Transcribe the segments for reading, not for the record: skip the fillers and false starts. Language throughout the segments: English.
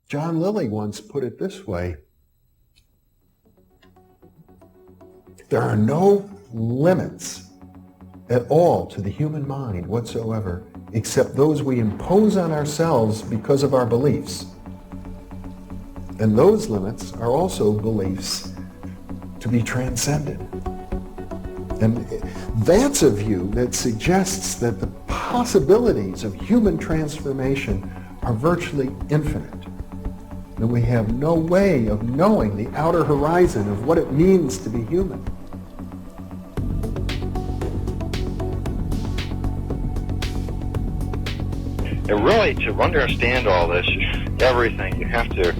John Lilly once put it this way: there are no limits at all to the human mind whatsoever, except those we impose on ourselves because of our beliefs. And those limits are also beliefs to be transcended. And that's a view that suggests that the possibilities of human transformation are virtually infinite. And we have no way of knowing the outer horizon of what it means to be human. And really, to understand all this, everything, you have to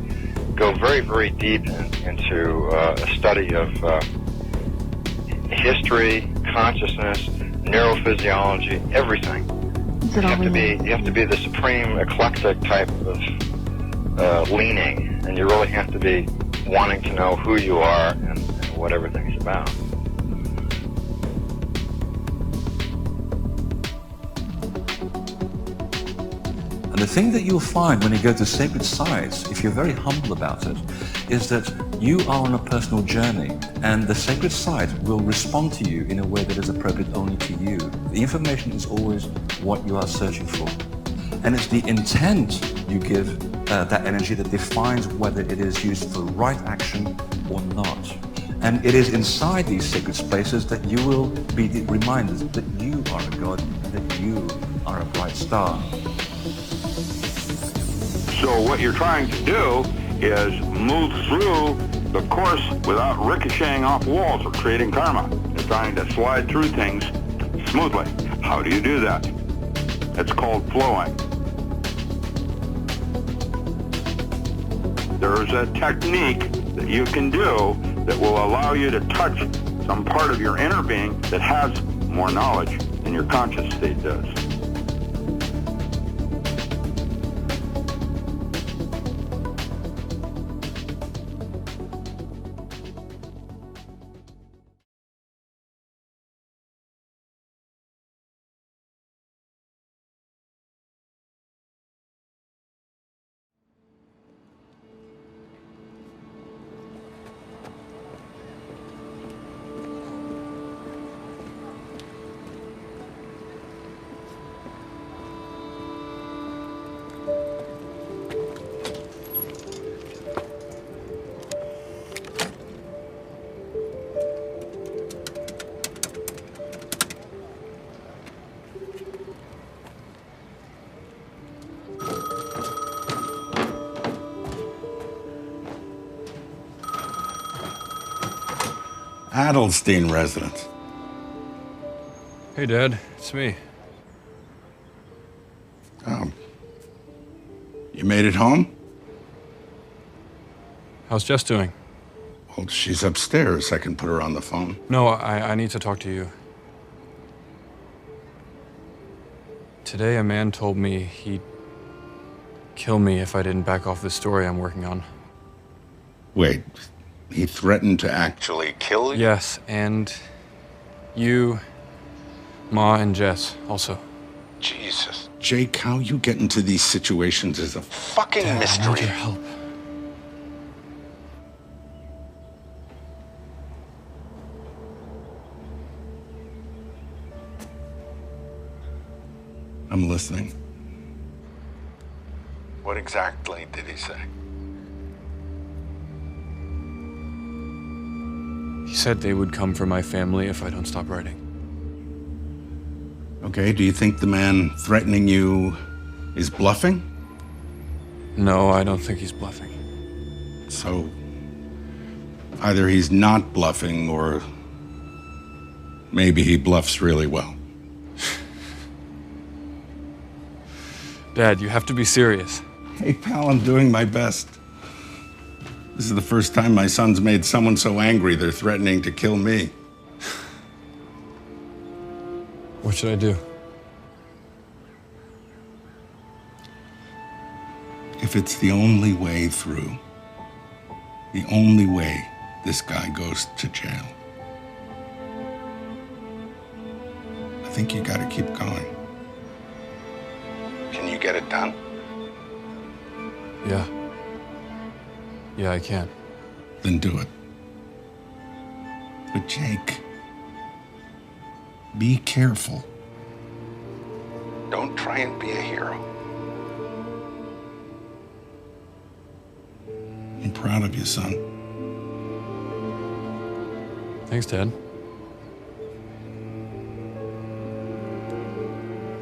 go very, very deep into a study of history, consciousness, neurophysiology, everything. You have to be the supreme eclectic type of leaning, and you really have to be wanting to know who you are and what everything's about. And the thing that you'll find when you go to sacred sites, if you're very humble about it, is that you are on a personal journey, and the sacred site will respond to you in a way that is appropriate only to you. The information is always what you are searching for. And it's the intent you give that energy that defines whether it is used for right action or not. And it is inside these sacred spaces that you will be reminded that you are a god, that you are a bright star. So what you're trying to do is move through the course without ricocheting off walls or creating karma. You're trying to slide through things smoothly. How do you do that? It's called flowing. There's a technique that you can do that will allow you to touch some part of your inner being that has more knowledge than your conscious state does. Adelstein residence. Hey, Dad. It's me. Oh. You made it home? How's Jess doing? Well, she's upstairs. I can put her on the phone. No, I need to talk to you. Today, a man told me he'd kill me if I didn't back off the story I'm working on. Wait, he threatened to actually kill you? Yes, and you, Ma, and Jess also. Jesus. Jake, how you get into these situations is a fucking Dad, mystery. I need your help. I'm listening. What exactly did he say? He said they would come for my family if I don't stop writing. Okay, do you think the man threatening you is bluffing? No, I don't think he's bluffing. So, either he's not bluffing or maybe he bluffs really well. Dad, you have to be serious. Hey, pal, I'm doing my best. This is the first time my son's made someone so angry they're threatening to kill me. What should I do? If it's the only way through, the only way this guy goes to jail, I think you gotta keep going. Can you get it done? Yeah. Yeah, I can. Then do it. But Jake, be careful. Don't try and be a hero. I'm proud of you, son. Thanks, Dad.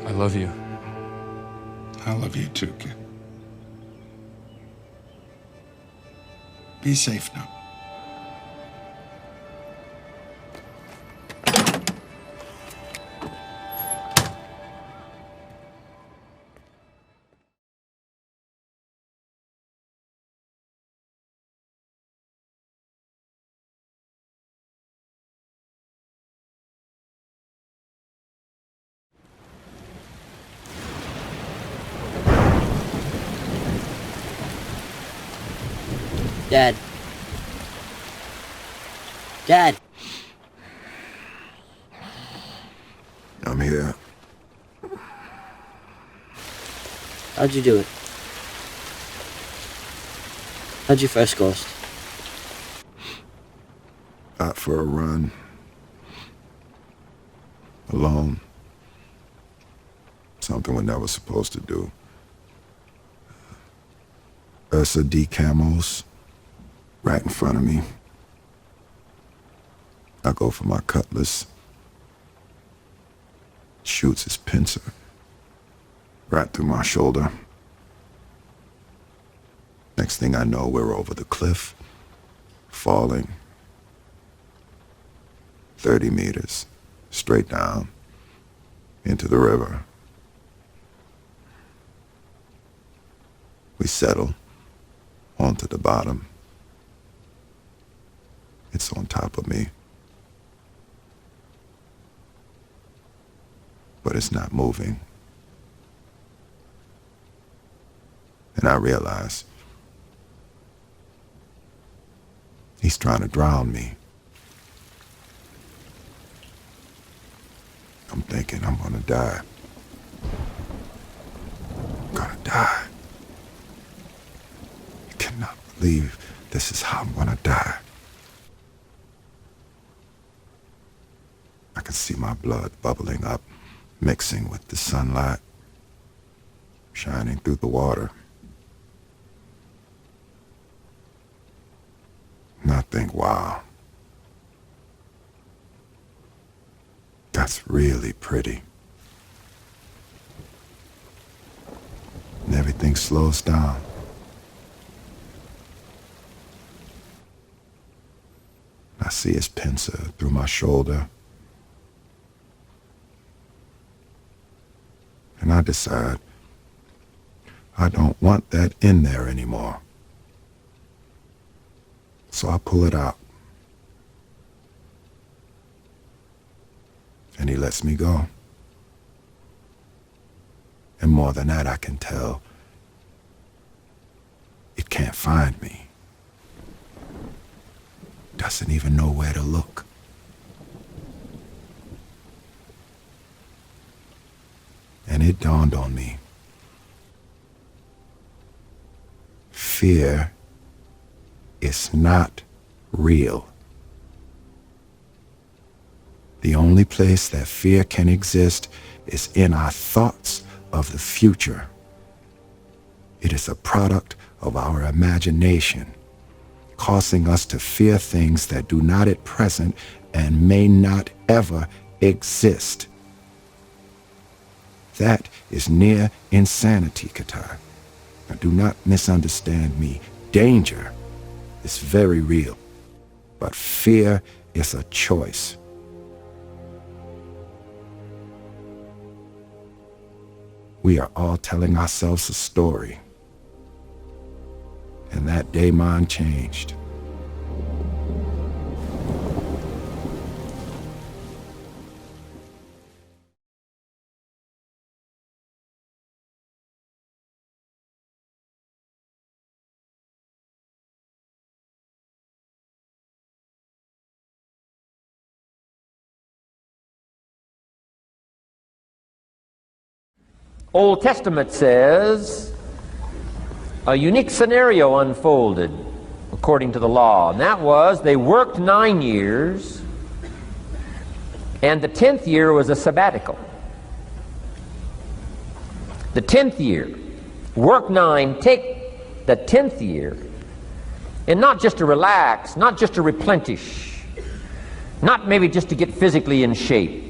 I love you. I love you too, kid. Be safe now. Dad. Dad. I'm here. How'd you do it? How'd you first ghost? Out for a run. Alone. Something we're never supposed to do. Ursa D. Camos. Right in front of me. I go for my cutlass. Shoots his pincer. Right through my shoulder. Next thing I know, we're over the cliff. Falling. 30 meters. Straight down. Into the river. We settle. Onto the bottom. It's on top of me. But it's not moving. And I realize he's trying to drown me. I'm thinking I'm gonna die. I'm gonna die. I cannot believe this is how I'm gonna die. I can see my blood bubbling up, mixing with the sunlight, shining through the water. And I think, wow, that's really pretty. And everything slows down. I see his pincer through my shoulder. And I decide I don't want that in there anymore. So I pull it out. And he lets me go. And more than that, I can tell it can't find me. Doesn't even know where to look. And it dawned on me. Fear is not real. The only place that fear can exist is in our thoughts of the future. It is a product of our imagination, causing us to fear things that do not at present and may not ever exist. That is near insanity, Qatar. Now, do not misunderstand me. Danger is very real, but fear is a choice. We are all telling ourselves a story. And that day mine changed. Old Testament says a unique scenario unfolded according to the law. And that was, they worked 9 years, and the 10th year was a sabbatical. The 10th year, work 9, take the 10th year, and not just to relax, not just to replenish, not maybe just to get physically in shape.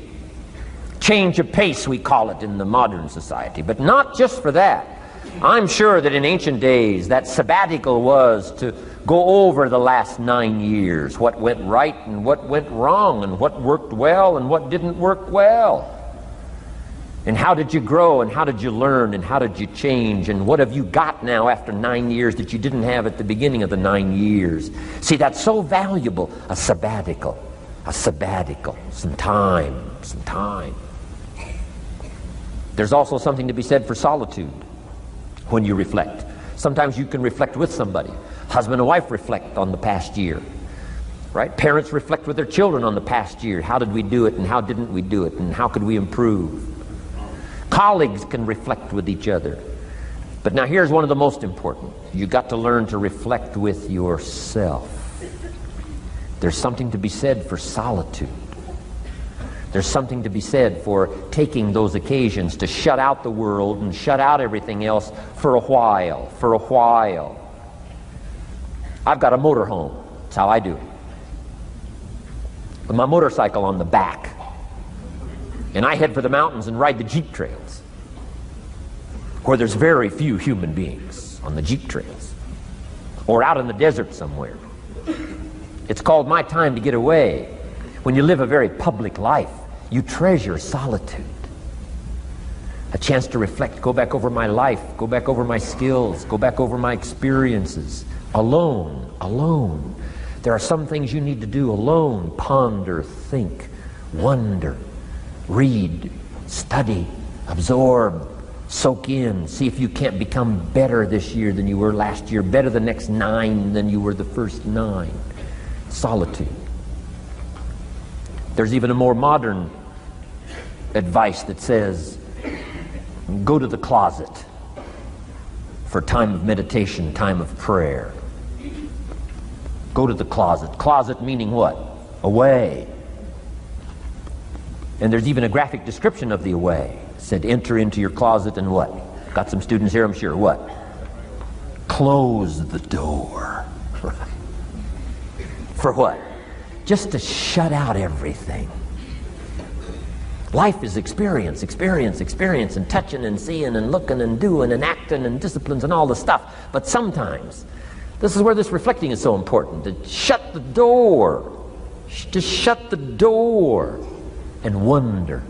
Change of pace, we call it in the modern society, but not just for that. I'm sure that in ancient days that sabbatical was to go over the last 9 years, what went right and what went wrong, and what worked well and what didn't work well. And how did you grow, and how did you learn, and how did you change, and what have you got now after 9 years that you didn't have at the beginning of the 9 years? See, that's so valuable, a sabbatical, some time. There's also something to be said for solitude when you reflect. Sometimes you can reflect with somebody. Husband and wife reflect on the past year, right? Parents reflect with their children on the past year. How did we do it, and how didn't we do it, and how could we improve? Colleagues can reflect with each other. But now here's one of the most important. You got to learn to reflect with yourself. There's something to be said for solitude. There's something to be said for taking those occasions to shut out the world and shut out everything else for a while. I've got a motorhome. That's how I do it. With my motorcycle on the back. And I head for the mountains and ride the Jeep trails, where there's very few human beings on the Jeep trails, or out in the desert somewhere. It's called my time to get away. When you live a very public life, you treasure solitude. A chance to reflect, go back over my life, go back over my skills, go back over my experiences. Alone. There are some things you need to do alone. Ponder, think, wonder, read, study, absorb, soak in. See if you can't become better this year than you were last year, better the next 9 than you were the first 9. Solitude. There's even a more modern advice that says, go to the closet for time of meditation, time of prayer. Go to the closet. Closet meaning what? Away. And there's even a graphic description of the away. It said, enter into your closet and what? Got some students here, I'm sure. What? Close the door. For what? Just to shut out everything. Life is experience, and touching and seeing and looking and doing and acting and disciplines and all the stuff. But sometimes, this is where this reflecting is so important, to shut the door. Just shut the door and wonder.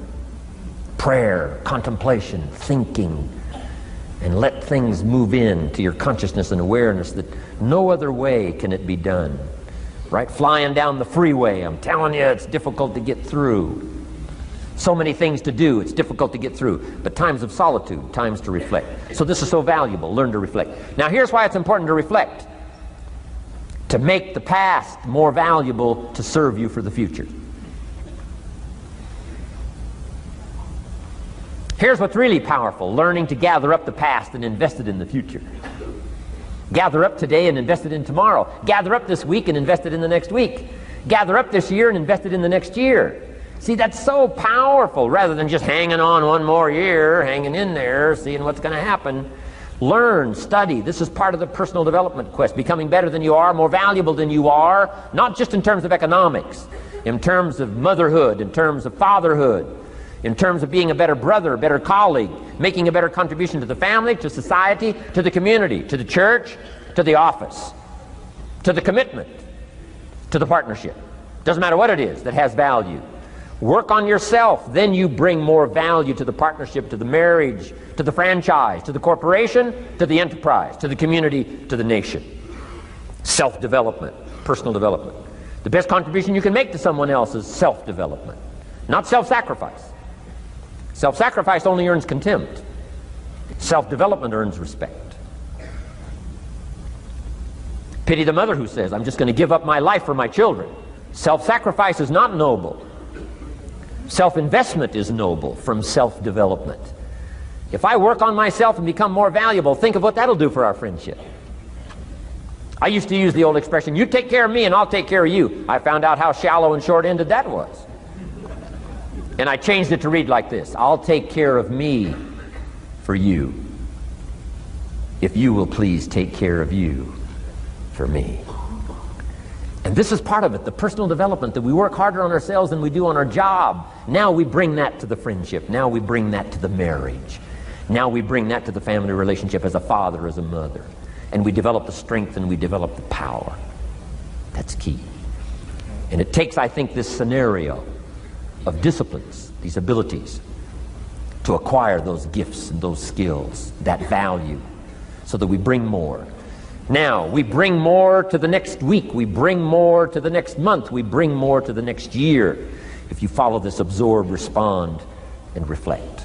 Prayer, contemplation, thinking, and let things move in to your consciousness and awareness that no other way can it be done. Right? Flying down the freeway, I'm telling you, it's difficult to get through. So many things to do, it's difficult to get through. But times of solitude, times to reflect. So this is so valuable, learn to reflect. Now here's why it's important to reflect. To make the past more valuable to serve you for the future. Here's what's really powerful, learning to gather up the past and invest it in the future. Gather up today and invest it in tomorrow. Gather up this week and invest it in the next week. Gather up this year and invest it in the next year. See, that's so powerful, rather than just hanging on one more year, hanging in there, seeing what's going to happen. Learn, study. This is part of the personal development quest. Becoming better than you are, more valuable than you are, not just in terms of economics, in terms of motherhood, in terms of fatherhood, in terms of being a better brother, a better colleague, making a better contribution to the family, to society, to the community, to the church, to the office, to the commitment, to the partnership. Doesn't matter what it is that has value. Work on yourself, then you bring more value to the partnership, to the marriage, to the franchise, to the corporation, to the enterprise, to the community, to the nation. Self-development, personal development. The best contribution you can make to someone else is self-development, not self-sacrifice. Self-sacrifice only earns contempt. Self-development earns respect. Pity the mother who says, I'm just going to give up my life for my children. Self-sacrifice is not noble. Self-investment is noble from self-development. If I work on myself and become more valuable, think of what that'll do for our friendship. I used to use the old expression, you take care of me and I'll take care of you. I found out how shallow and short-ended that was. And I changed it to read like this: I'll take care of me for you, if you will please take care of you for me. And this is part of it, the personal development, that we work harder on ourselves than we do on our job. Now we bring that to the friendship. Now we bring that to the marriage. Now we bring that to the family relationship as a father, as a mother. And we develop the strength and we develop the power. That's key. And it takes, I think, this scenario of disciplines, these abilities, to acquire those gifts and those skills, that value, so that we bring more. Now, we bring more to the next week, we bring more to the next month, we bring more to the next year, if you follow this absorb, respond, and reflect.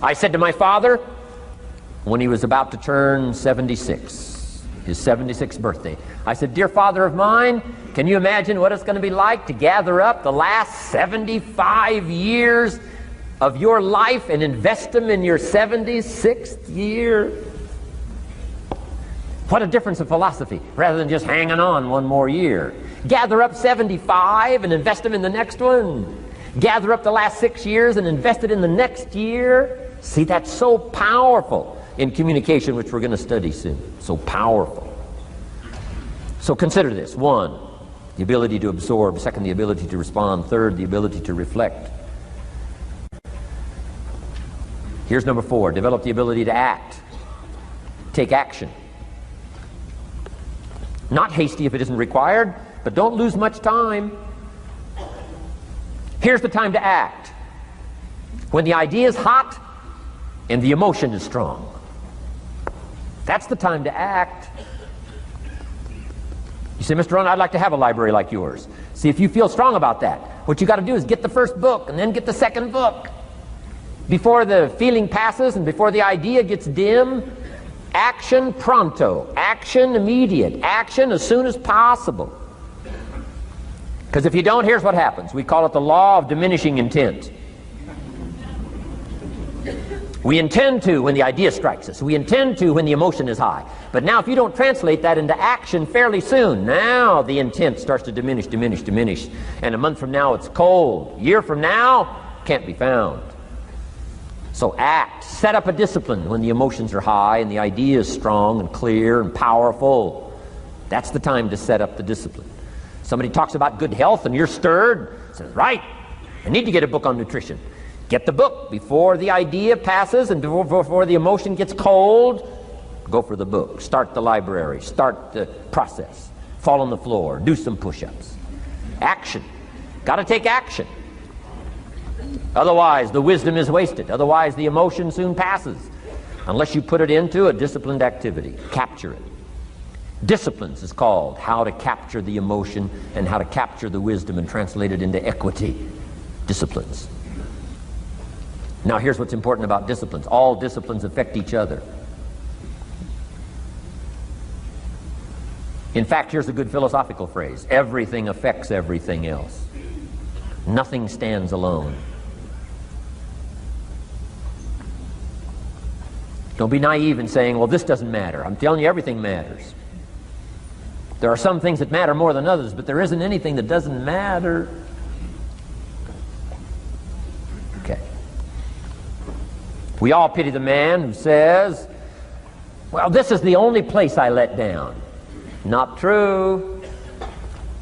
I said to my father, when he was about to turn 76, his 76th birthday, I said, dear father of mine, can you imagine what it's going to be like to gather up the last 75 years of your life and invest them in your 76th year? What a difference of philosophy, rather than just hanging on one more year. Gather up 75 and invest them in the next one. Gather up the last 6 years and invest it in the next year. See, that's so powerful in communication, which we're going to study soon. So powerful. So consider this. 1, the ability to absorb. 2, the ability to respond. 3, the ability to reflect. Here's number 4, develop the ability to act. Take action. Not hasty if it isn't required, but don't lose much time. Here's the time to act. When the idea is hot and the emotion is strong. That's the time to act. You say, Mr. Ron, I'd like to have a library like yours. See, if you feel strong about that, what you got to do is get the first book and then get the second book. Before the feeling passes and before the idea gets dim, action pronto, action immediate, action as soon as possible. Because if you don't, here's what happens. We call it the law of diminishing intent. We intend to when the idea strikes us. We intend to when the emotion is high. But now if you don't translate that into action fairly soon, now the intent starts to diminish. And a month from now it's cold. A year from now, can't be found. So act. Set up a discipline when the emotions are high and the idea is strong and clear and powerful. That's the time to set up the discipline. Somebody talks about good health and you're stirred. Says, right, I need to get a book on nutrition. Get the book before the idea passes and before the emotion gets cold. Go for the book. Start the library. Start the process. Fall on the floor. Do some push-ups. Action. Got to take action. Otherwise, the wisdom is wasted. Otherwise, the emotion soon passes. Unless you put it into a disciplined activity. Capture it. Disciplines is called how to capture the emotion and how to capture the wisdom and translate it into equity. Disciplines. Now here's what's important about disciplines. All disciplines affect each other. In fact, here's a good philosophical phrase. Everything affects everything else. Nothing stands alone. Don't be naive in saying, well, this doesn't matter. I'm telling you, everything matters. There are some things that matter more than others, but there isn't anything that doesn't matter. Okay. We all pity the man who says, well, this is the only place I let down. Not true.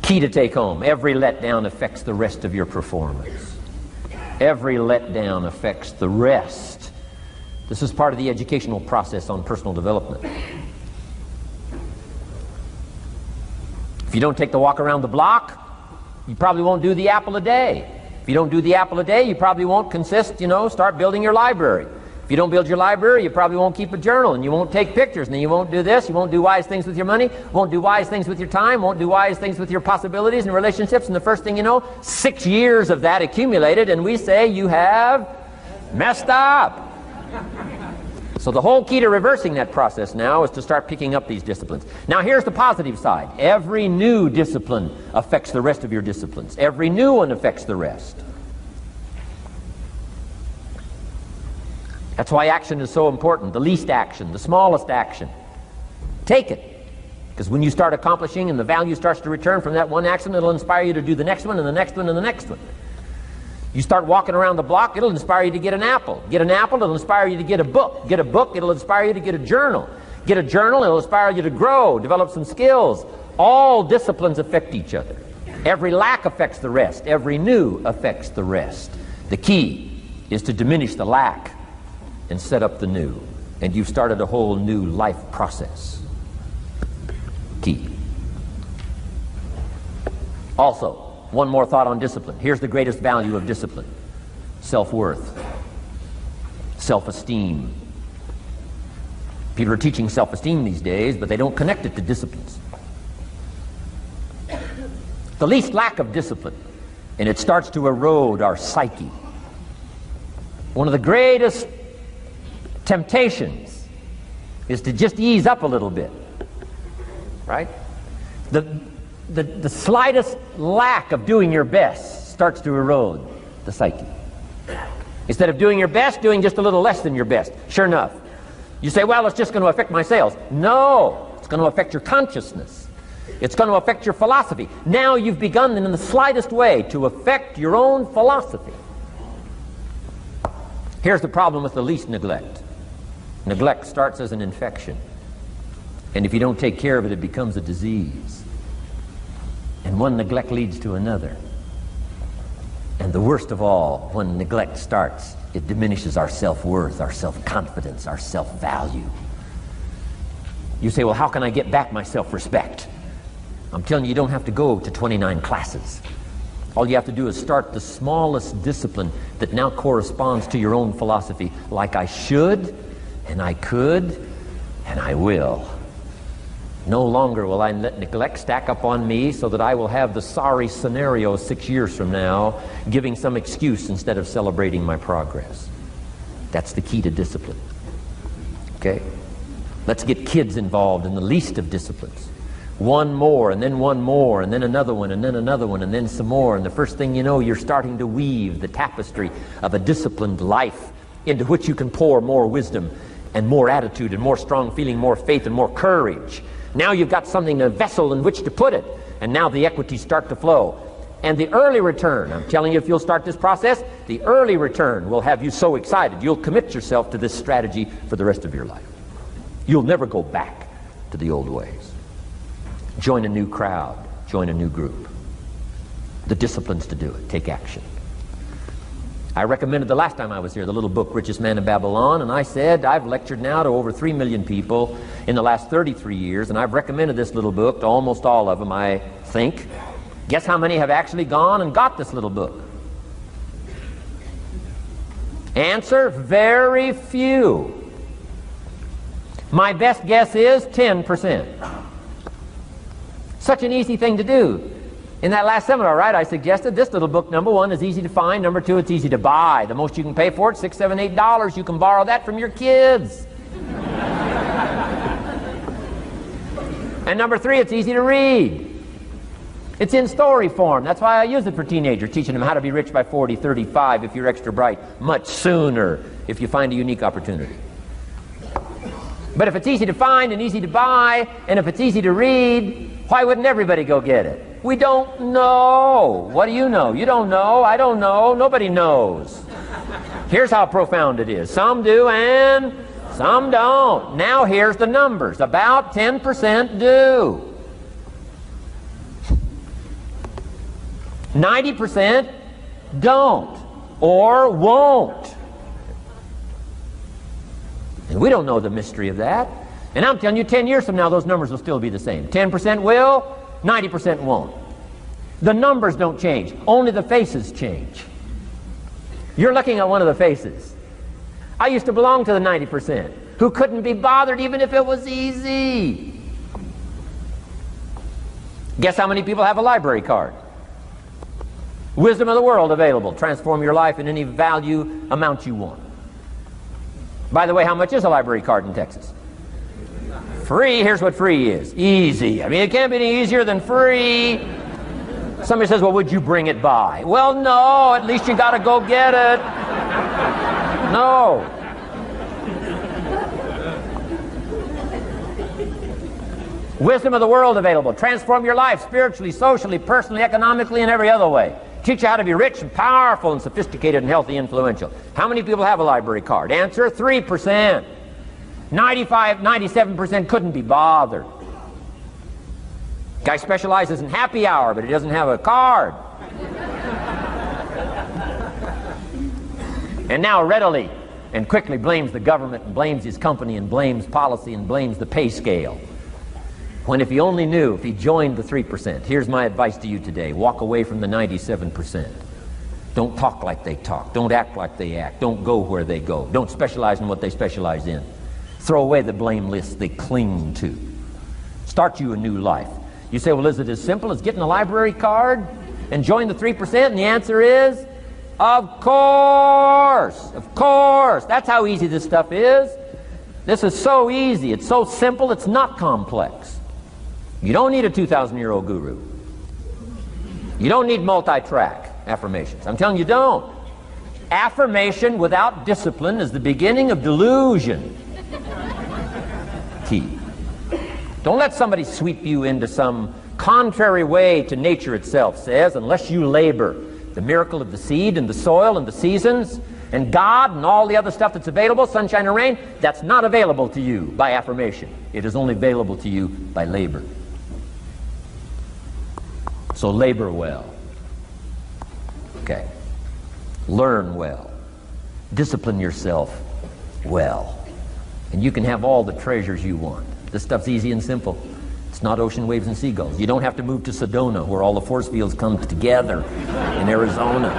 Key to take home. Every letdown affects the rest of your performance. Every letdown affects the rest. This is part of the educational process on personal development. If you don't take the walk around the block, you probably won't do the apple a day. If you don't do the apple a day, you probably won't start building your library. If you don't build your library, you probably won't keep a journal, and you won't take pictures, and then you won't do this, you won't do wise things with your money, won't do wise things with your time, won't do wise things with your possibilities and relationships, and the first thing you know, 6 years of that accumulated, and we say you have messed up. So the whole key to reversing that process now is to start picking up these disciplines. Now here's the positive side. Every new discipline affects the rest of your disciplines. Every new one affects the rest. That's why action is so important. The least action, the smallest action. Take it. Because when you start accomplishing and the value starts to return from that one action, it'll inspire you to do the next one and the next one and the next one. You start walking around the block, it'll inspire you to get an apple. Get an apple, it'll inspire you to get a book. Get a book, it'll inspire you to get a journal. Get a journal, it'll inspire you to grow, develop some skills. All disciplines affect each other. Every lack affects the rest. Every new affects the rest. The key is to diminish the lack and set up the new. And you've started a whole new life process. Key. Also, one more thought on discipline. Here's the greatest value of discipline. Self-worth. Self-esteem. People are teaching self-esteem these days, but they don't connect it to disciplines. The least lack of discipline, and it starts to erode our psyche. One of the greatest temptations is to just ease up a little bit, right? The slightest lack of doing your best starts to erode the psyche. Instead of doing your best, doing just a little less than your best. Sure enough. You say, well, it's just going to affect my sales. No, it's going to affect your consciousness. It's going to affect your philosophy. Now you've begun in the slightest way to affect your own philosophy. Here's the problem with the least neglect. Neglect starts as an infection. And if you don't take care of it, it becomes a disease. And one neglect leads to another. And the worst of all, when neglect starts, it diminishes our self-worth, our self-confidence, our self-value. You say, well, how can I get back my self-respect? I'm telling you, you don't have to go to 29 classes. All you have to do is start the smallest discipline that now corresponds to your own philosophy, like I should, and I could, and I will. No longer will I let neglect stack up on me so that I will have the sorry scenario 6 years from now, giving some excuse instead of celebrating my progress. That's the key to discipline. Okay? Let's get kids involved in the least of disciplines. One more, and then one more, and then another one, and then another one, and then some more. And the first thing you know, you're starting to weave the tapestry of a disciplined life into which you can pour more wisdom and more attitude and more strong feeling, more faith and more courage. Now you've got something, a vessel in which to put it, and now the equities start to flow. And the early return, I'm telling you, if you'll start this process, the early return will have you so excited, you'll commit yourself to this strategy for the rest of your life. You'll never go back to the old ways. Join a new crowd, join a new group. The disciplines to do it, take action. I recommended the last time I was here the little book, Richest Man in Babylon, and I said I've lectured now to over 3 million people in the last 33 years, and I've recommended this little book to almost all of them, I think. Guess how many have actually gone and got this little book? Answer, very few. My best guess is 10%. Such an easy thing to do. In that last seminar, right, I suggested this little book, number one, is easy to find. Number two, it's easy to buy. The most you can pay for it, $6, $7, $8. You can borrow that from your kids. And number three, it's easy to read. It's in story form. That's why I use it for teenagers, teaching them how to be rich by 40, 35 if you're extra bright, much sooner if you find a unique opportunity. But if it's easy to find and easy to buy, and if it's easy to read, why wouldn't everybody go get it? We don't know. What do you know? You don't know. I don't know. Nobody knows. Here's how profound it is. Some do and some don't. Now here's the numbers. About 10% do. 90% don't or won't. And we don't know the mystery of that. And I'm telling you, 10 years from now, those numbers will still be the same. 10% will, 90% won't. The numbers don't change. Only the faces change. You're looking at one of the faces. I used to belong to the 90% who couldn't be bothered even if it was easy. Guess how many people have a library card? Wisdom of the world available. Transform your life in any value amount you want. By the way, how much is a library card in Texas? Free. Here's what free is. Easy. I mean, it can't be any easier than free. Somebody says, well, would you bring it by? Well, no. At least you got to go get it. No. Wisdom of the world available. Transform your life spiritually, socially, personally, economically, and every other way. Teach you how to be rich and powerful and sophisticated and healthy, influential. How many people have a library card? Answer, 3%. 97% couldn't be bothered. Guy specializes in happy hour, but he doesn't have a card. And now readily and quickly blames the government and blames his company and blames policy and blames the pay scale. When if he only knew, if he joined the 3%, here's my advice to you today. Walk away from the 97%. Don't talk like they talk. Don't act like they act. Don't go where they go. Don't specialize in what they specialize in. Throw away the blame list they cling to. Start you a new life. You say, well, is it as simple as getting a library card and join the 3%? And the answer is, of course. Of course. That's how easy this stuff is. This is so easy. It's so simple. It's not complex. You don't need a 2,000-year-old guru. You don't need multi-track affirmations. I'm telling you, don't. Affirmation without discipline is the beginning of delusion. Key. Don't let somebody sweep you into some contrary way to nature itself says, unless you labor. The miracle of the seed and the soil and the seasons and God and all the other stuff that's available, sunshine and rain, that's not available to you by affirmation. It is only available to you by labor. So labor well. Okay. Learn well. Discipline yourself well. And you can have all the treasures you want. This stuff's easy and simple. It's not ocean waves and seagulls. You don't have to move to Sedona where all the force fields come together in Arizona.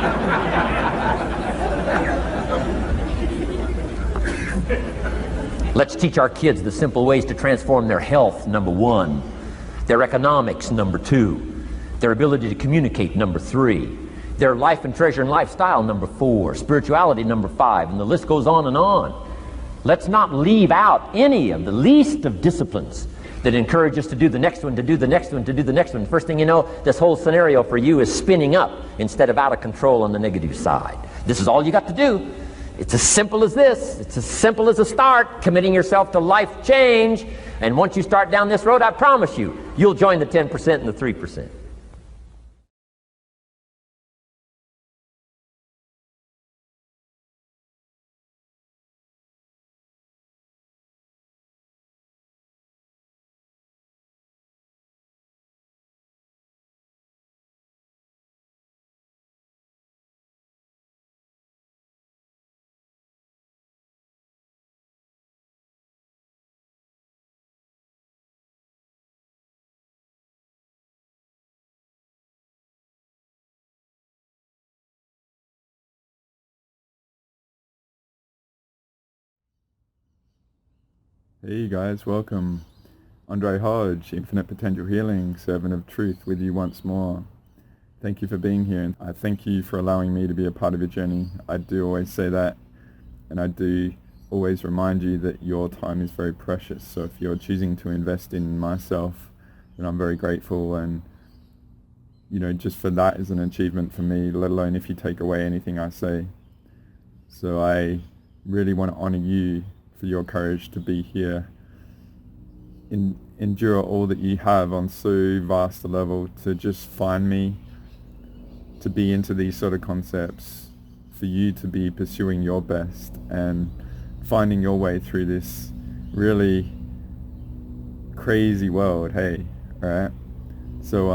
Let's teach our kids the simple ways to transform their health, number 1. Their economics, number 2. Their ability to communicate, number 3. Their life and treasure and lifestyle, number 4. Spirituality, number 5. And the list goes on and on. Let's not leave out any of the least of disciplines that encourage us to do the next one, to do the next one, to do the next one. First thing you know, this whole scenario for you is spinning up instead of out of control on the negative side. This is all you got to do. It's as simple as this. It's as simple as a start, committing yourself to life change. And once you start down this road, I promise you, you'll join the 10% and the 3%. Hey guys, welcome. Andre Hodge, Infinite Potential Healing, Servant of Truth, with you once more. Thank you for being here, and I thank you for allowing me to be a part of your journey. I do always say that, and I do always remind you that your time is very precious. So if you're choosing to invest in myself, then I'm very grateful, and just for that is an achievement for me, let alone if you take away anything I say. So I really want to honor you for your courage to be here, endure all that you have on so vast a level, to just find me, to be into these sort of concepts, for you to be pursuing your best and finding your way through this really crazy world, hey, alright? So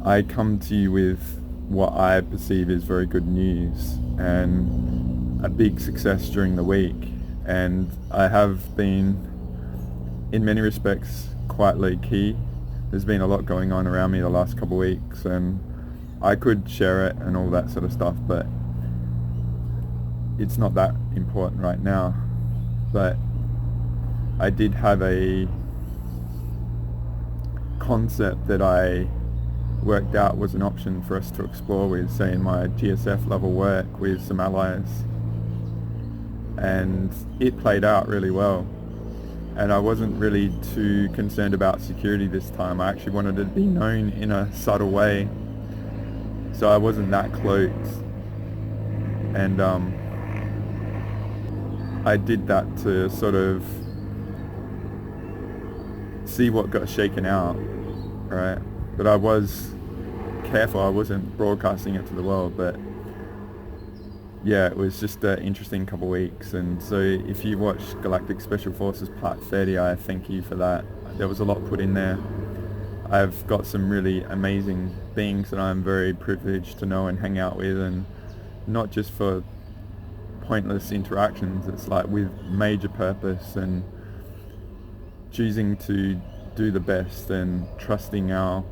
I come to you with what I perceive is very good news and a big success during the week. And I have been, in many respects, quite low-key. There's been a lot going on around me the last couple of weeks, and I could share it and all that sort of stuff, but it's not that important right now. But I did have a concept that I worked out was an option for us to explore with, say, in my GSF level work with some allies. And it played out really well. And I wasn't really too concerned about security this time. I actually wanted to be known in a subtle way. So I wasn't that close. And I did that to sort of see what got shaken out, right? But I was careful, I wasn't broadcasting it to the world, but yeah, it was just an interesting couple of weeks. And so if you watch Galactic Special Forces Part 30, I thank you for that. There was a lot put in there. I've got some really amazing beings that I'm very privileged to know and hang out with, and not just for pointless interactions, it's like with major purpose and choosing to do the best and trusting our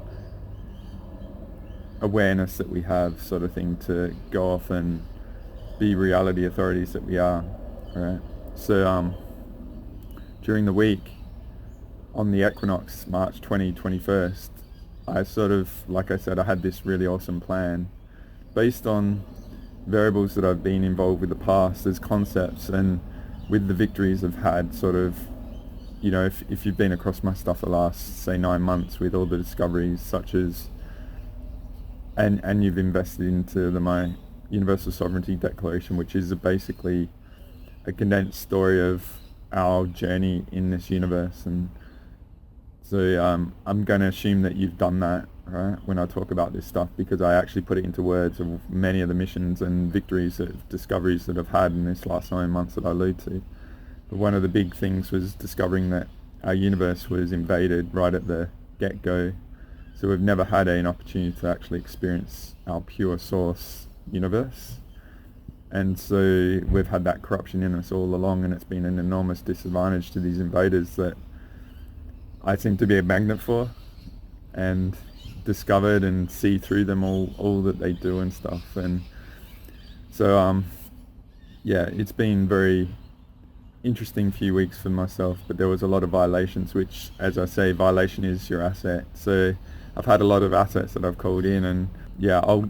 awareness that we have, sort of thing, to go off and be reality authorities that we are, right? So during the week on the Equinox, March 21st, I sort of, like I said, I had this really awesome plan based on variables that I've been involved with the past as concepts, and with the victories I've had, sort of, you know, if you've been across my stuff the last, say, 9 months with all the discoveries such as, and you've invested into my Universal Sovereignty Declaration, which is basically a condensed story of our journey in this universe. And so I'm going to assume that you've done that, right, when I talk about this stuff, because I actually put it into words of many of the missions and victories, discoveries that I've had in this last 9 months that I allude to. But one of the big things was discovering that our universe was invaded right at the get-go. So we've never had an opportunity to actually experience our pure source universe. And so we've had that corruption in us all along, and it's been an enormous disadvantage to these invaders that I seem to be a magnet for, and discovered and see through them all that they do and stuff. And so yeah, it's been very interesting few weeks for myself, but there was a lot of violations, which, as I say, violation is your asset. So I've had a lot of assets that I've called in, and yeah, I'll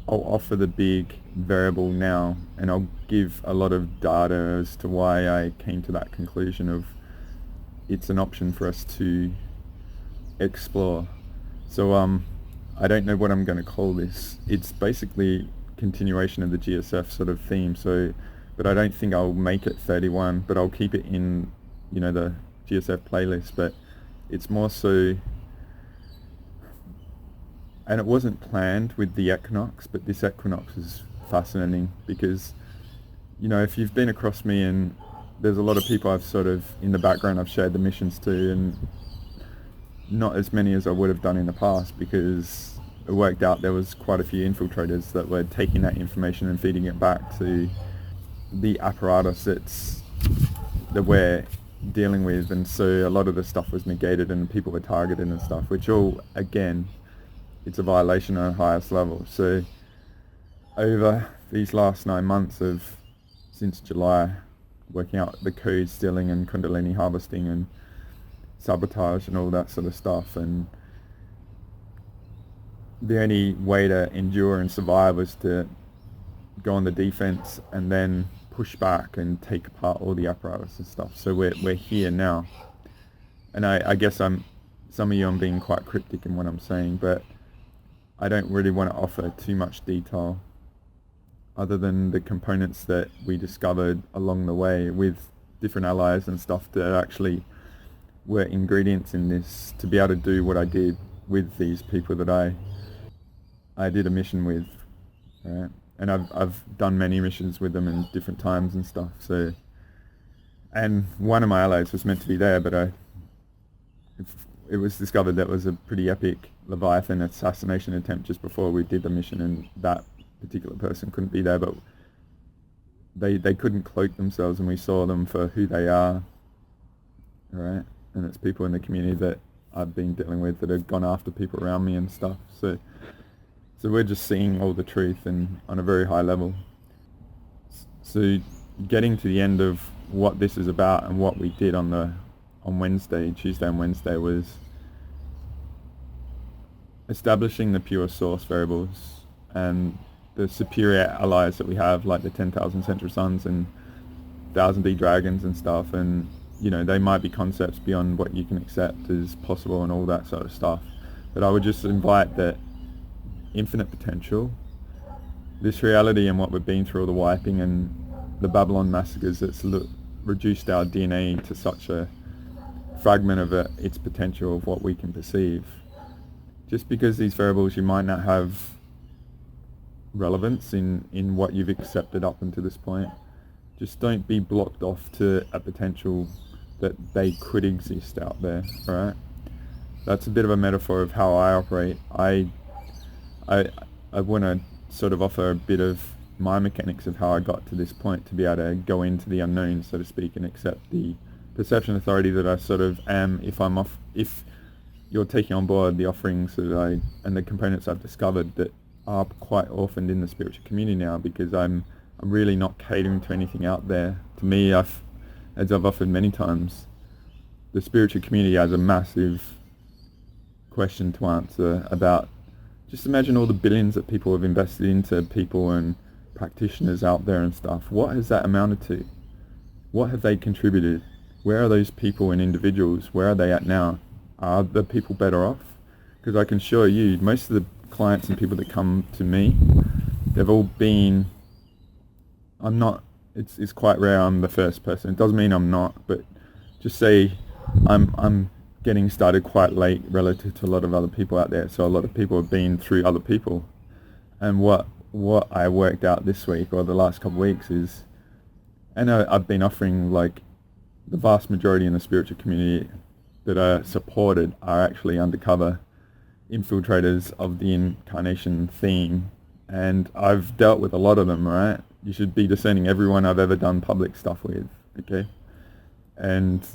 offer the big variable now, and I'll give a lot of data as to why I came to that conclusion of it's an option for us to explore. So I don't know what I'm going to call this. It's basically continuation of the GSF sort of theme. So, but I don't think I'll make it 31, but I'll keep it in, you know, the GSF playlist. But it's more so, and it wasn't planned with the Equinox, but this Equinox is fascinating because, you know, if you've been across me, and there's a lot of people I've sort of, in the background, I've shared the missions to, and not as many as I would have done in the past, because it worked out there was quite a few infiltrators that were taking that information and feeding it back to the apparatus that we're dealing with. And so a lot of the stuff was negated and people were targeted and stuff, which all, again, it's a violation on the highest level. So over these last 9 months of, since July, working out the code stealing and Kundalini harvesting and sabotage and all that sort of stuff, and the only way to endure and survive was to go on the defense and then push back and take apart all the apparatus and stuff. So we're here now, and I guess some of you, I'm being quite cryptic in what I'm saying, but I don't really want to offer too much detail other than the components that we discovered along the way with different allies and stuff that actually were ingredients in this to be able to do what I did with these people that I did a mission with, right? And I've done many missions with them in different times and stuff. So, and one of my allies was meant to be there, but it was discovered that was a pretty epic Leviathan assassination attempt just before we did the mission, and that particular person couldn't be there, but they couldn't cloak themselves, and we saw them for who they are, right? And it's people in the community that I've been dealing with that have gone after people around me and stuff. So we're just seeing all the truth, and on a very high level. So getting to the end of what this is about and what we did on Tuesday and Wednesday, was establishing the pure source variables and the superior allies that we have, like the 10,000 Central Suns and 1,000 dragons and stuff. And, you know, they might be concepts beyond what you can accept as possible and all that sort of stuff. But I would just invite that infinite potential, this reality and what we've been through, all the wiping and the Babylon massacres that's reduced our DNA to such a fragment of its potential of what we can perceive. Just because these variables you might not have relevance in what you've accepted up until this point, just don't be blocked off to a potential that they could exist out there, right? That's a bit of a metaphor of how I operate. I want to sort of offer a bit of my mechanics of how I got to this point to be able to go into the unknown, so to speak, and accept the perception authority that I sort of am if you're taking on board the offerings that and the components I've discovered that are quite orphaned in the spiritual community now, because I'm really not catering to anything out there. To me, as I've offered many times, the spiritual community has a massive question to answer about. Just imagine all the billions that people have invested into people and practitioners out there and stuff. What has that amounted to? What have they contributed? Where are those people and individuals? Where are they at now? Are the people better off? Because I can assure you, most of the clients and people that come to me, they've all been, it's quite rare I'm the first person. It doesn't mean I'm not, but just say I'm getting started quite late relative to a lot of other people out there. So a lot of people have been through other people. And what I worked out this week or the last couple of weeks is, and I've been offering, like, the vast majority in the spiritual community that are supported are actually undercover infiltrators of the incarnation theme. And I've dealt with a lot of them, right? You should be discerning everyone I've ever done public stuff with, okay? And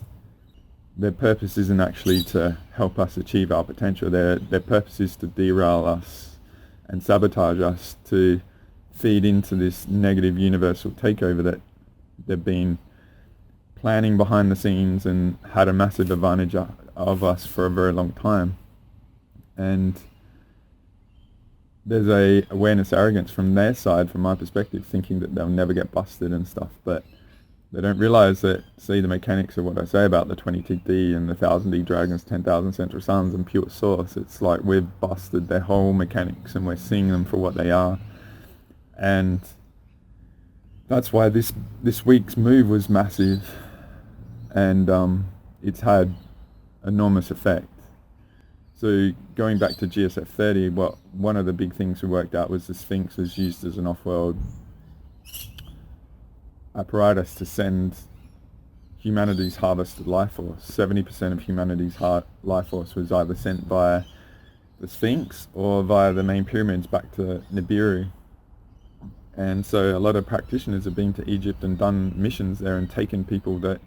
their purpose isn't actually to help us achieve our potential. Their purpose is to derail us and sabotage us, to feed into this negative universal takeover that they've been planning behind the scenes and had a massive advantage of us for a very long time. And there's a awareness arrogance from their side, from my perspective, thinking that they'll never get busted and stuff, but they don't realize that, see the mechanics of what I say about the 20TD and the 1000D dragons, 10,000 central suns and pure source. It's like we've busted their whole mechanics and we're seeing them for what they are. And that's why this week's move was massive, and it's had enormous effect. So going back to GSF 30, one of the big things we worked out was the Sphinx was used as an off-world apparatus to send humanity's harvested life force. 70% of humanity's life force was either sent via the Sphinx or via the main pyramids back to Nibiru. And so a lot of practitioners have been to Egypt and done missions there and taken people that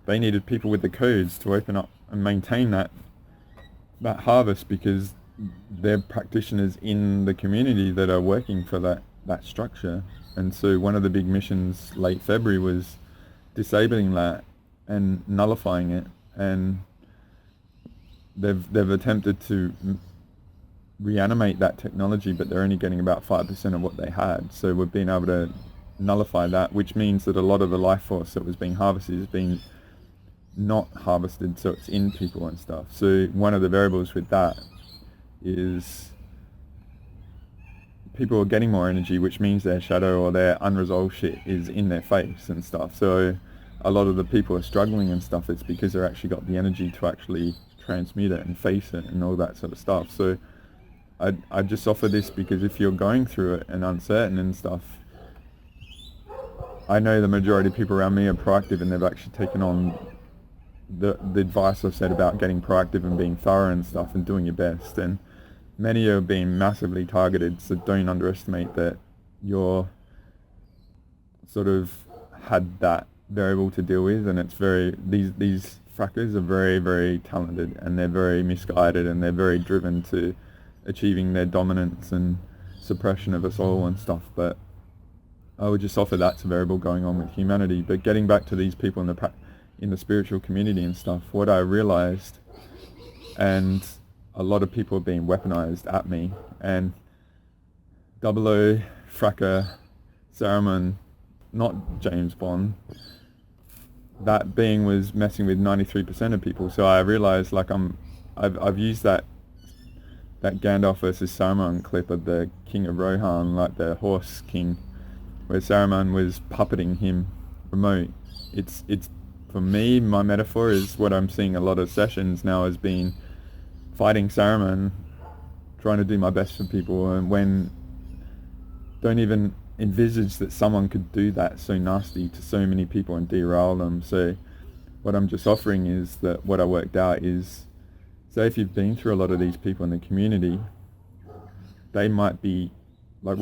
they needed people with the codes to open up and maintain that harvest, because they're practitioners in the community that are working for that structure. And so one of the big missions late February was disabling that and nullifying it, and they've attempted to reanimate that technology, but they're only getting about 5% of what they had. So we've been able to nullify that, which means that a lot of the life force that was being harvested is being not harvested, so it's in people and stuff. So one of the variables with that is people are getting more energy, which means their shadow or their unresolved shit is in their face and stuff. So a lot of the people are struggling and stuff. It's because they're actually got the energy to actually transmute it and face it and all that sort of stuff. So I just offer this because if you're going through it and uncertain and stuff, I know the majority of people around me are proactive and they've actually taken on the advice I've said about getting proactive and being thorough and stuff and doing your best. And many are being massively targeted, so don't underestimate that you're sort of had that variable to deal with. And it's these frackers are very, very talented, and they're very misguided, and they're very driven to achieving their dominance and suppression of us all and stuff. But I would just offer that's a variable going on with humanity. But getting back to these people in the spiritual community and stuff, what I realized, and a lot of people are being weaponized at me, and 00, Fracker, Saruman, not James Bond, that being was messing with 93% of people. So I realized, like, I've used that Gandalf versus Saruman clip of the King of Rohan, like the horse king, where Saruman was puppeting him remote. It's for me, my metaphor is what I'm seeing a lot of sessions now as being fighting Saruman, trying to do my best for people, and when don't even envisage that someone could do that so nasty to so many people and derail them. So what I'm just offering is that what I worked out is, say if you've been through a lot of these people in the community, they might be, like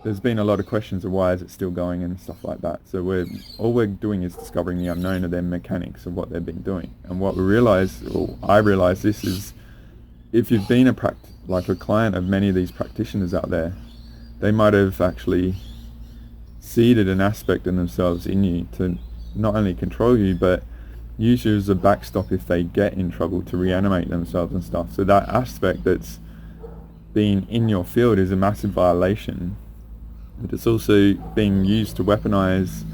there's been a lot of questions of why is it still going and stuff like that. So all we're doing is discovering the unknown of their mechanics of what they've been doing. And what we realize, or I realize this is, if you've been a client of many of these practitioners out there, they might have actually seeded an aspect in themselves in you to not only control you, but use you as a backstop if they get in trouble to reanimate themselves and stuff. So that aspect that's been in your field is a massive violation. But it's also being used to weaponize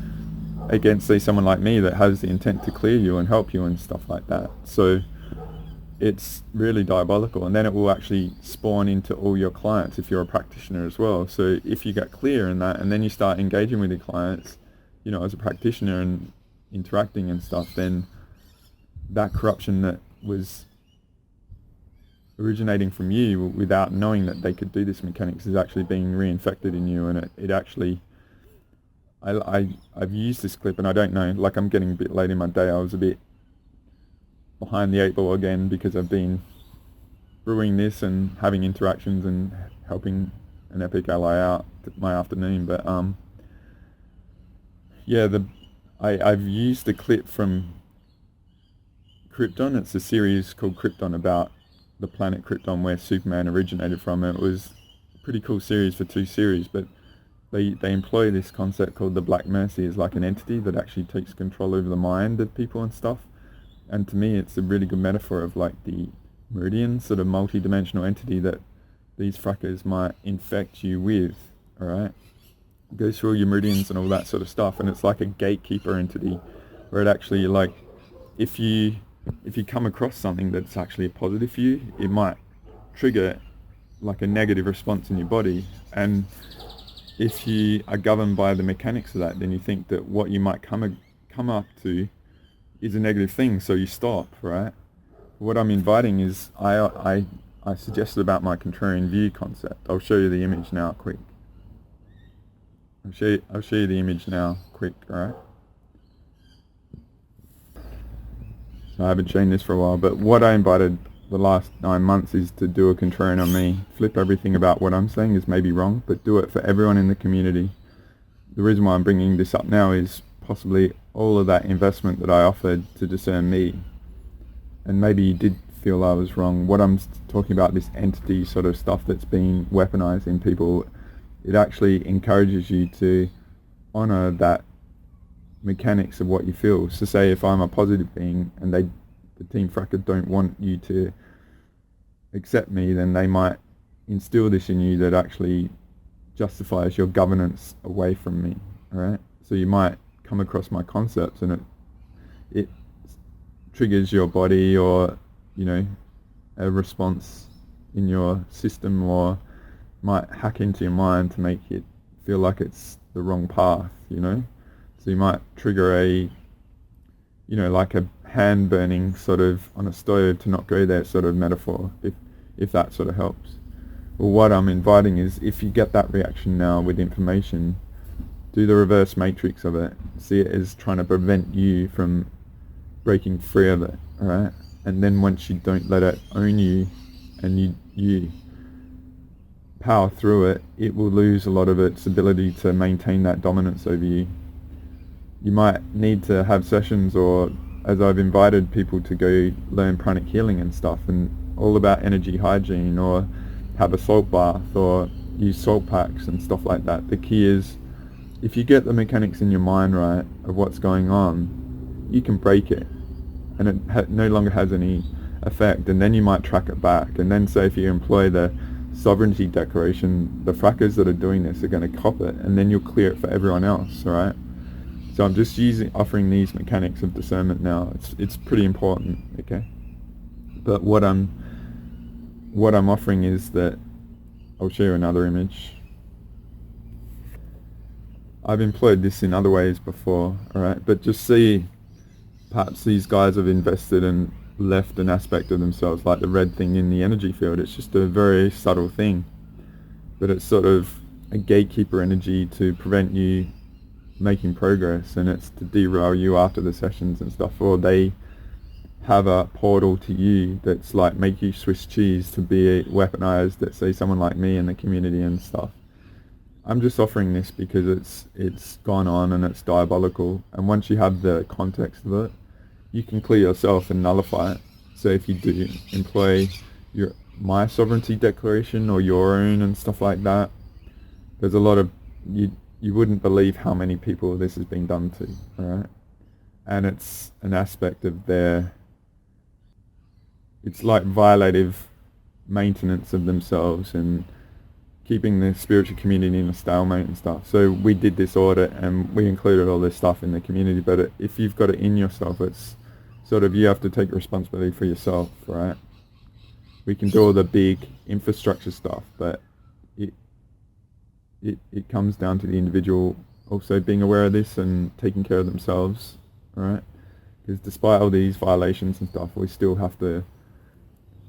against, say, someone like me that has the intent to clear you and help you and stuff like that. So it's really diabolical, and then it will actually spawn into all your clients if you're a practitioner as well. So if you get clear in that, and then you start engaging with your clients, you know, as a practitioner and interacting and stuff, then that corruption that was originating from you without knowing that they could do this mechanics is actually being reinfected in you. And it actually, I've used this clip, and I don't know, like I'm getting a bit late in my day. I was a bit behind the 8 ball again because I've been brewing this and having interactions and helping an epic ally out my afternoon. But yeah, I've used the clip from Krypton. It's a series called Krypton about the planet Krypton where Superman originated from. It was a pretty cool series for 2 series, but they employ this concept called the Black Mercy as like an entity that actually takes control over the mind of people and stuff. And to me, it's a really good metaphor of like the Meridian, sort of multi-dimensional entity that these frackers might infect you with, alright? It goes through all your meridians and all that sort of stuff, and it's like a gatekeeper entity where it actually, like, if you come across something that's actually a positive for you, it might trigger like a negative response in your body. And if you are governed by the mechanics of that, then you think that what you might come up to is a negative thing, so you stop, right? What I'm inviting is, I suggested about my contrarian view concept. I'll show you the image now, quick. I'll show you the image now, quick, alright? So I haven't shown this for a while, but what I invited the last 9 months is to do a contrarian on me. Flip everything about what I'm saying is maybe wrong, but do it for everyone in the community. The reason why I'm bringing this up now is possibly all of that investment that I offered to discern me, and maybe you did feel I was wrong. What I'm talking about, this entity sort of stuff that's being weaponized in people, it actually encourages you to honor that mechanics of what you feel. So say if I'm a positive being and the Team Fracker don't want you to accept me, then they might instill this in you that actually justifies your governance away from me, alright? So you might come across my concepts and it triggers your body, or, you know, a response in your system, or might hack into your mind to make it feel like it's the wrong path, you know? So you might trigger a, you know, like a hand burning sort of on a stove to not go there sort of metaphor, if that sort of helps. Well, what I'm inviting is, if you get that reaction now with information, do the reverse matrix of it. See it as trying to prevent you from breaking free of it, alright? And then once you don't let it own you and you power through it, it will lose a lot of its ability to maintain that dominance over you. You might need to have sessions, or as I've invited people to go learn pranic healing and stuff, and all about energy hygiene, or have a salt bath, or use salt packs and stuff like that. The key is, if you get the mechanics in your mind right of what's going on, you can break it, and it no longer has any effect, and then you might track it back. And then say if you employ the sovereignty declaration, the frackers that are doing this are going to cop it, and then you'll clear it for everyone else, alright? So I'm just offering these mechanics of discernment now. It's pretty important, okay? But what I'm offering is that, I'll show you another image. I've employed this in other ways before, alright, but just see, perhaps these guys have invested and left an aspect of themselves, like the red thing in the energy field. It's just a very subtle thing, but it's sort of a gatekeeper energy to prevent you making progress, and it's to derail you after the sessions and stuff, or they have a portal to you that's like make you Swiss cheese to be weaponized, let's say someone like me in the community and stuff. I'm just offering this because it's gone on and it's diabolical, and once you have the context of it, you can clear yourself and nullify it. So if you do employ my sovereignty declaration or your own and stuff like that, there's a lot of you wouldn't believe how many people this has been done to, alright? And it's an aspect of it's like violative maintenance of themselves and keeping the spiritual community in a stalemate and stuff. So we did this audit and we included all this stuff in the community, but if you've got it in yourself, it's sort of, you have to take responsibility for yourself, right? We can do all the big infrastructure stuff, but it comes down to the individual also being aware of this and taking care of themselves, right? Because despite all these violations and stuff, we still have to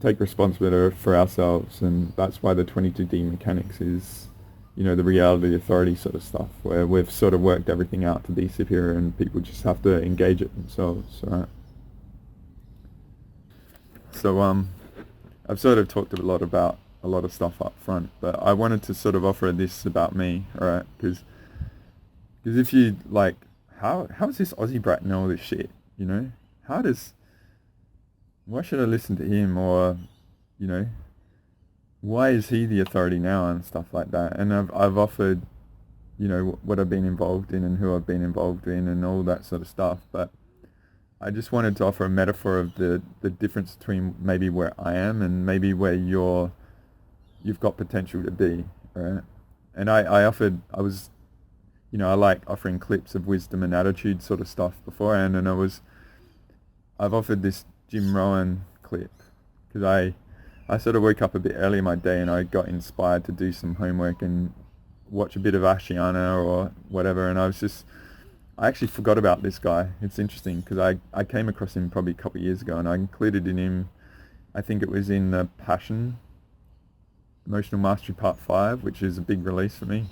take responsibility for ourselves, and that's why the 22D mechanics is, you know, the reality authority sort of stuff, where we've sort of worked everything out to be superior and people just have to engage it themselves, right? So I've sort of talked a lot about a lot of stuff up front, but I wanted to sort of offer this about me, alright? Because if you like, how does this Aussie brat know all this shit? You know, why should I listen to him, or, you know, why is he the authority now and stuff like that? And I've offered, you know, what I've been involved in and who I've been involved in and all that sort of stuff, but I just wanted to offer a metaphor of the difference between maybe where I am and maybe where you've got potential to be, right? And I was, you know, I like offering clips of wisdom and attitude sort of stuff beforehand, and I've offered this Jim Rohn clip because I sort of woke up a bit early in my day and I got inspired to do some homework and watch a bit of Ashiana or whatever, and I actually forgot about this guy. It's interesting because I came across him probably a couple of years ago, and I included in him, I think it was in the Passion, Emotional Mastery Part 5, which is a big release for me.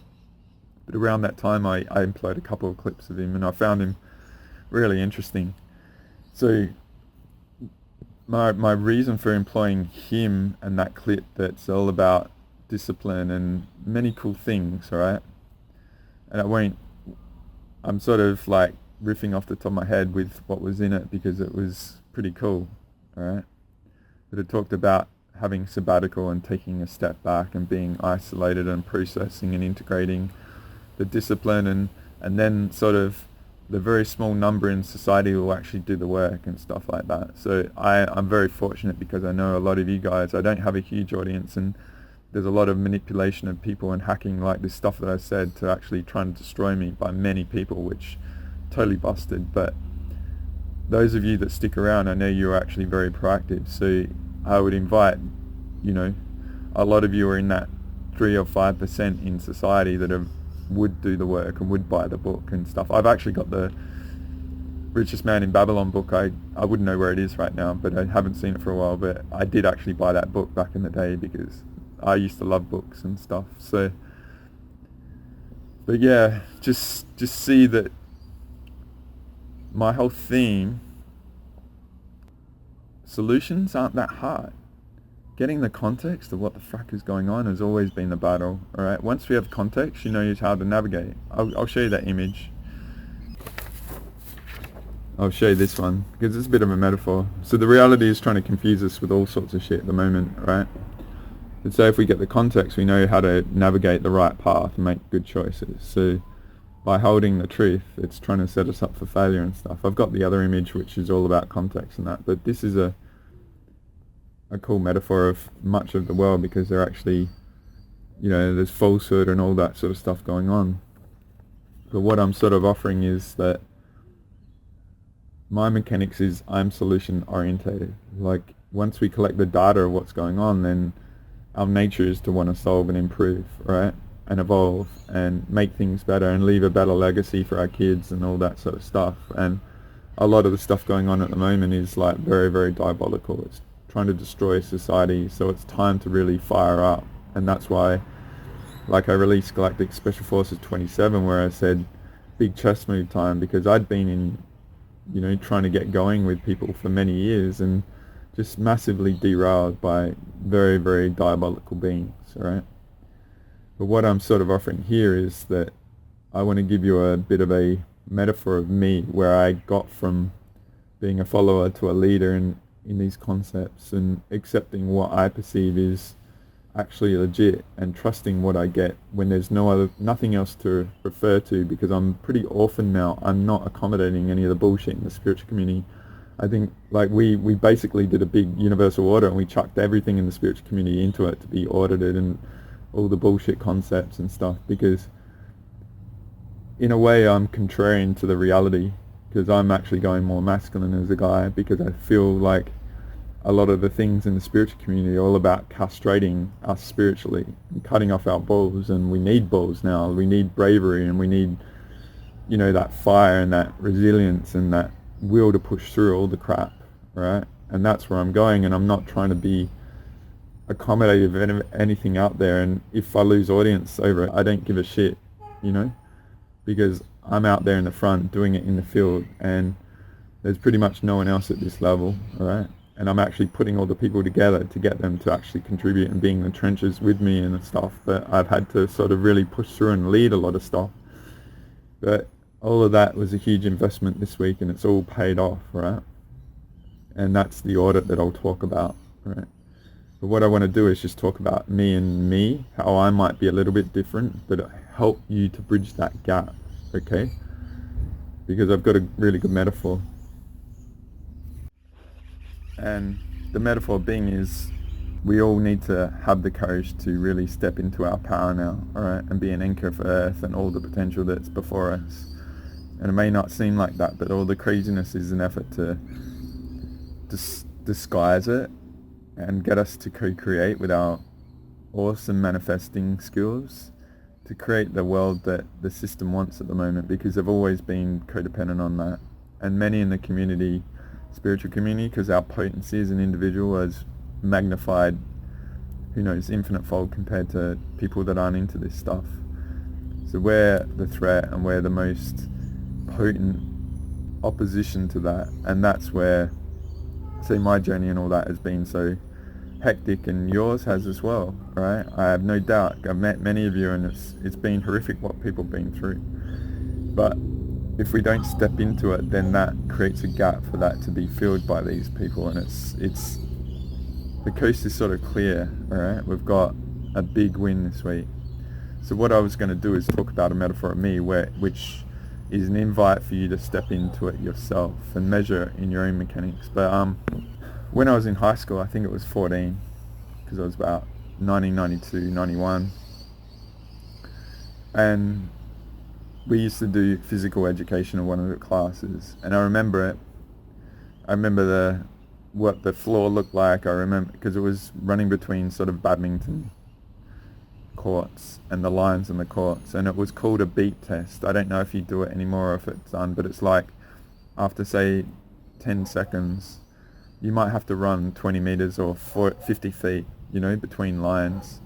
But around that time I employed a couple of clips of him and I found him really interesting. So my reason for employing him and that clip that's all about discipline and many cool things, alright? And I'm sort of like riffing off the top of my head with what was in it because it was pretty cool, alright? But it talked about having sabbatical and taking a step back and being isolated and processing and integrating the discipline, and then sort of the very small number in society will actually do the work and stuff like that. So I'm very fortunate because I know a lot of you guys. I don't have a huge audience, and there's a lot of manipulation of people and hacking like this stuff that I said to actually try and destroy me by many people, which totally busted. But those of you that stick around, I know you're actually very proactive. So I would invite, you know, a lot of you are in that 3 or 5% in society that would do the work and would buy the book and stuff. I've actually got the Richest Man in Babylon book. I wouldn't know where it is right now, but I haven't seen it for a while, but I did actually buy that book back in the day because I used to love books and stuff. So, but yeah, just see that my whole theme, solutions aren't that hard. Getting the context of what the fuck is going on has always been the battle, alright? Once we have context, you know how to navigate. I'll show you that image. I'll show you this one, because it's a bit of a metaphor. So the reality is trying to confuse us with all sorts of shit at the moment, right? And so if we get the context, we know how to navigate the right path and make good choices. So by holding the truth, it's trying to set us up for failure and stuff. I've got the other image, which is all about context and that, but this is a cool metaphor of much of the world, because they're actually, you know, there's falsehood and all that sort of stuff going on. But what I'm sort of offering is that my mechanics is I'm solution orientated. Like once we collect the data of what's going on, then our nature is to want to solve and improve, right? and evolve and make things better and leave a better legacy for our kids and all that sort of stuff. And a lot of the stuff going on at the moment is like very, very diabolical. It's trying to destroy society, so it's time to really fire up. And that's why, like, I released Galactic Special Forces 27, where I said big chess move time, because I'd been in, you know, trying to get going with people for many years and just massively derailed by very, very diabolical beings, all right? But what I'm sort of offering here is that I want to give you a bit of a metaphor of me, where I got from being a follower to a leader in these concepts, and accepting what I perceive is actually legit, and trusting what I get when there's nothing else to refer to, because I'm pretty orphaned now. I'm not accommodating any of the bullshit in the spiritual community. I think, like, we basically did a big universal audit, and we chucked everything in the spiritual community into it to be audited, and all the bullshit concepts and stuff, because in a way I'm contrarian to the reality, because I'm actually going more masculine as a guy, because I feel like a lot of the things in the spiritual community are all about castrating us spiritually and cutting off our balls, and we need balls now. We need bravery, and we need, you know, that fire and that resilience and that will to push through all the crap, right? And that's where I'm going, and I'm not trying to be accommodative of anything out there, and if I lose audience over it, I don't give a shit, you know, because I'm out there in the front doing it in the field, and there's pretty much no one else at this level, all right? And I'm actually putting all the people together to get them to actually contribute and being in the trenches with me and stuff. But I've had to sort of really push through and lead a lot of stuff. But all of that was a huge investment this week, and it's all paid off, right? And that's the audit that I'll talk about, right? But what I want to do is just talk about me and me, how I might be a little bit different, but help you to bridge that gap, okay? Because I've got a really good metaphor. And the metaphor being is, we all need to have the courage to really step into our power now, all right, and be an anchor for Earth and all the potential that's before us. And it may not seem like that, but all the craziness is an effort to disguise it and get us to co-create with our awesome manifesting skills to create the world that the system wants at the moment, because they've always been codependent on that. And many in the community, spiritual community, because our potency as an individual is magnified, who knows, infinite fold compared to people that aren't into this stuff. So we're the threat, and we're the most potent opposition to that. And that's where, say, my journey and all that has been so hectic, and yours has as well, right? I have no doubt. I've met many of you, and it's been horrific what people have been through. But if we don't step into it, then that creates a gap for that to be filled by these people, and it's the coast is sort of clear, all right? We've got a big win this week. So what I was going to do is talk about a metaphor of me, which is an invite for you to step into it yourself and measure in your own mechanics. But when I was in high school, I think it was 14, because I was about 1992, 91, and we used to do physical education in one of the classes, and I remember it. I remember what the floor looked like. I remember, because it was running between sort of badminton courts and the lines in the courts, and it was called a beat test. I don't know if you do it anymore or if it's done, but it's like, after say 10 seconds, you might have to run 20 meters or 50 feet, you know, between lines,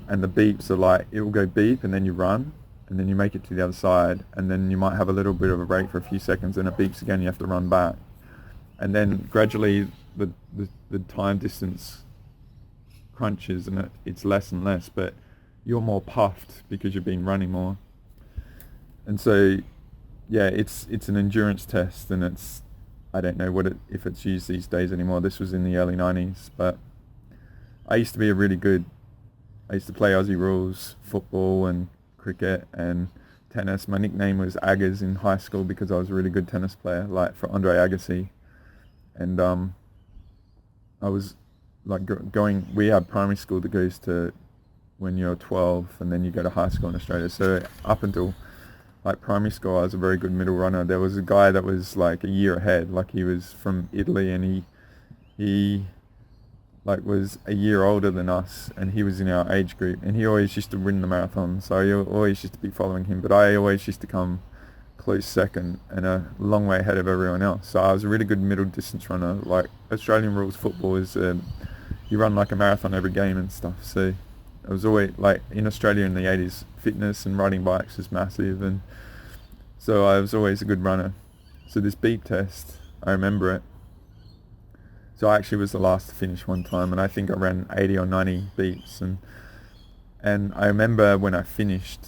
and the beeps are like, it will go beep and then you run, and then you make it to the other side, and then you might have a little bit of a break for a few seconds, and it beeps again, you have to run back. And then gradually the time distance crunches, and it's less and less, but you're more puffed because you've been running more. And so, yeah, it's an endurance test, and it's, I don't know if it's used these days anymore. This was in the early 90s, but I used to be I used to play Aussie rules, football and cricket and tennis. My nickname was Aggers in high school because I was a really good tennis player, like for Andre Agassi. And I was like we had primary school that goes to when you're 12, and then you go to high school in Australia. So up until like primary school, I was a very good middle runner. There was a guy that was like a year ahead, like he was from Italy, and he like was a year older than us, and he was in our age group, and he always used to win the marathon, so I always used to be following him, but I always used to come close second and a long way ahead of everyone else. So I was a really good middle distance runner. Like Australian rules football is you run like a marathon every game and stuff. So it was always like in Australia in the 80s, fitness and riding bikes was massive, and so I was always a good runner. So this beep test, I remember it. So I actually was the last to finish one time, and I think I ran 80 or 90 beeps, and I remember when I finished,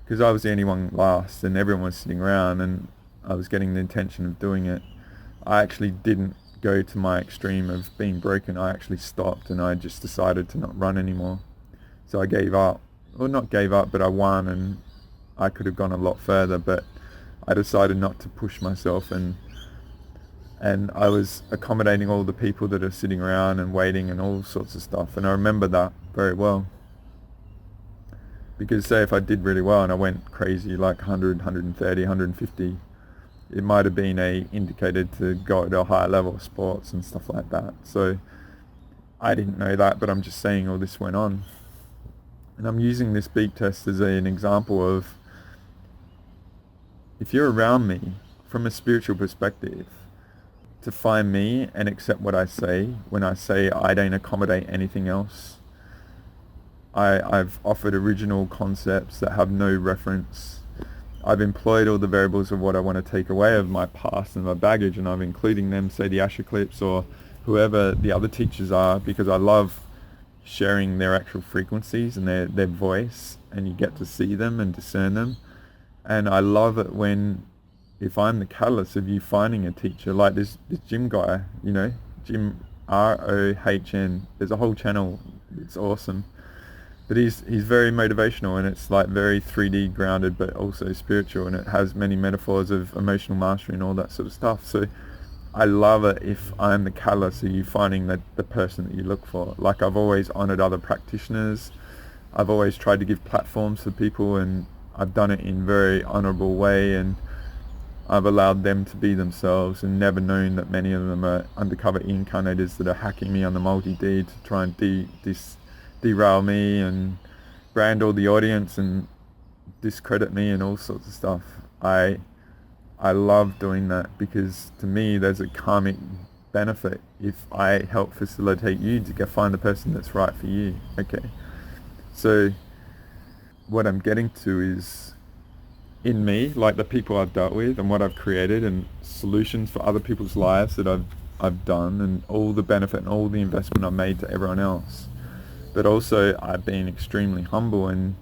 because I was the only one last and everyone was sitting around and I was getting the intention of doing it, I actually didn't go to my extreme of being broken. I actually stopped and I just decided to not run anymore. So I gave up. Well, not gave up, but I won, and I could have gone a lot further, but I decided not to push myself, and I was accommodating all the people that are sitting around and waiting and all sorts of stuff. And I remember that very well. Because say if I did really well and I went crazy, like 100, 130, 150, it might have been a indicator to go at a higher level of sports and stuff like that. So I didn't know that, but I'm just saying all this went on. And I'm using this beep test as an example of, if you're around me from a spiritual perspective, to find me and accept what I say when I say I don't accommodate anything else. I've offered original concepts that have no reference. I've employed all the variables of what I want to take away of my past and my baggage, and I'm including them, say the Asher Clips or whoever the other teachers are, because I love sharing their actual frequencies and their voice, and you get to see them and discern them. And I love it when, if I'm the catalyst of you finding a teacher, like this Jim guy, you know, Jim ROHN, there's a whole channel, it's awesome. But he's very motivational, and it's like very 3D grounded, but also spiritual, and it has many metaphors of emotional mastery and all that sort of stuff. So I love it if I'm the catalyst of you finding the person that you look for. Like I've always honored other practitioners. I've always tried to give platforms for people, and I've done it in a very honorable way, and I've allowed them to be themselves, and never known that many of them are undercover incarnators that are hacking me on the multi-D to try and derail me and brand all the audience and discredit me and all sorts of stuff. I love doing that, because to me there's a karmic benefit if I help facilitate you to go find the person that's right for you. Okay, so what I'm getting to is, in me, like the people I've dealt with and what I've created and solutions for other people's lives that I've done, and all the benefit and all the investment I've made to everyone else. But also I've been extremely humble, and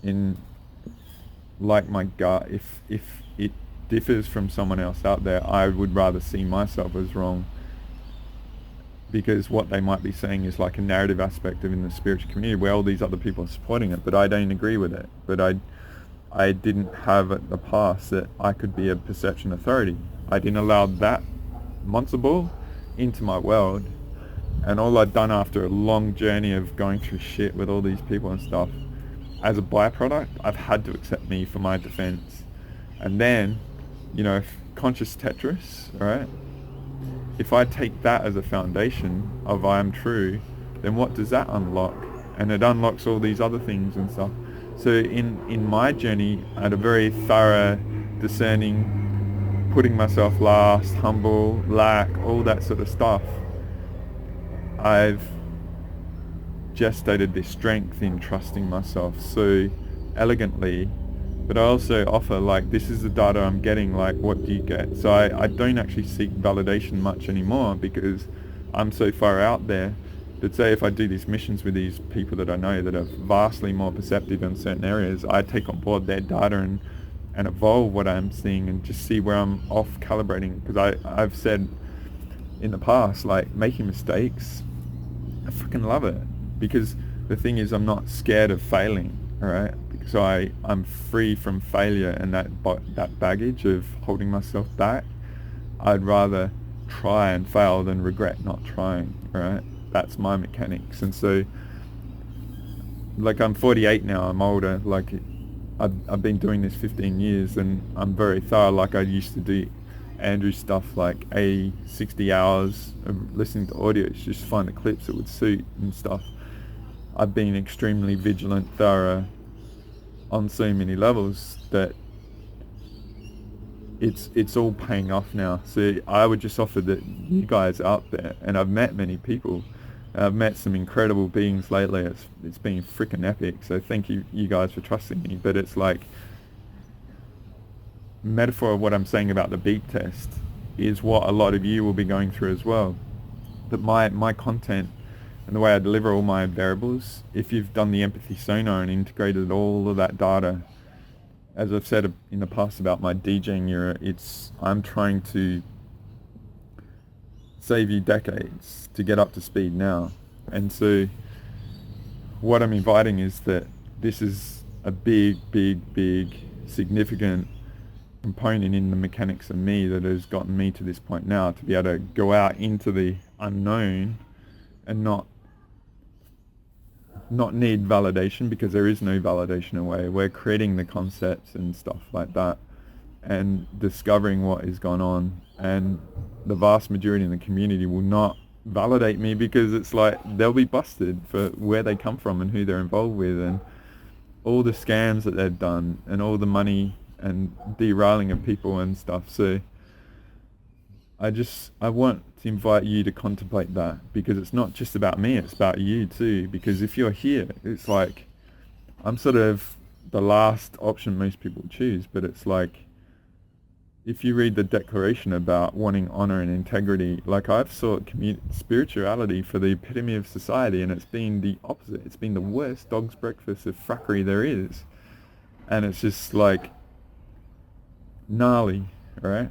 in like my gut, if it differs from someone else out there, I would rather see myself as wrong, because what they might be saying is like a narrative aspect of in the spiritual community where all these other people are supporting it, but I don't agree with it. But I didn't have at the past that I could be a perception authority. I didn't allow that monster ball into my world. And all I'd done after a long journey of going through shit with all these people and stuff, as a byproduct, I've had to accept me for my defense. And then, you know, conscious Tetris, right? If I take that as a foundation of I am true, then what does that unlock? And it unlocks all these other things and stuff. So in my journey, I had a very thorough, discerning, putting myself last, humble, lack, all that sort of stuff. I've gestated this strength in trusting myself so elegantly, but I also offer, like, this is the data I'm getting, like, what do you get? So I don't actually seek validation much anymore, because I'm so far out there. But say if I do these missions with these people that I know that are vastly more perceptive in certain areas, I take on board their data and evolve what I'm seeing and just see where I'm off calibrating. Because I've said in the past, like, making mistakes, I freaking love it, because the thing is, I'm not scared of failing, all right? Because I'm free from failure and that baggage of holding myself back. I'd rather try and fail than regret not trying, all right? That's my mechanics. And so, like, I'm 48 now, I'm older, like, I've been doing this 15 years, and I'm very thorough. Like, I used to Andrew's stuff, like 60 hours of listening to audio, just find the clips that would suit and stuff. I've been extremely vigilant, thorough on so many levels that it's all paying off now. So I would just offer that you guys out there, and I've met many people, I've met some incredible beings lately. It's been freaking epic. So thank you guys for trusting me. But it's like, metaphor of what I'm saying about the beat test is what a lot of you will be going through as well. But my content and the way I deliver all my variables, if you've done the empathy sonar and integrated all of that data, as I've said in the past about my DJing era, I'm trying to save you decades to get up to speed now. And so what I'm inviting is that this is a big significant component in the mechanics of me that has gotten me to this point now, to be able to go out into the unknown and not need validation, because there is no validation away. We're creating the concepts and stuff like that and discovering what is going on, and the vast majority in the community will not validate me, because it's like they'll be busted for where they come from and who they're involved with and all the scams that they've done and all the money and derailing of people and stuff. So I want to invite you to contemplate that, because it's not just about me, it's about you too. Because if you're here, it's like, I'm sort of the last option most people choose, but it's like, if you read the declaration about wanting honor and integrity, like I've sought spirituality for the epitome of society, and it's been the opposite. It's been the worst dog's breakfast of frackery there is. And it's just like gnarly, right?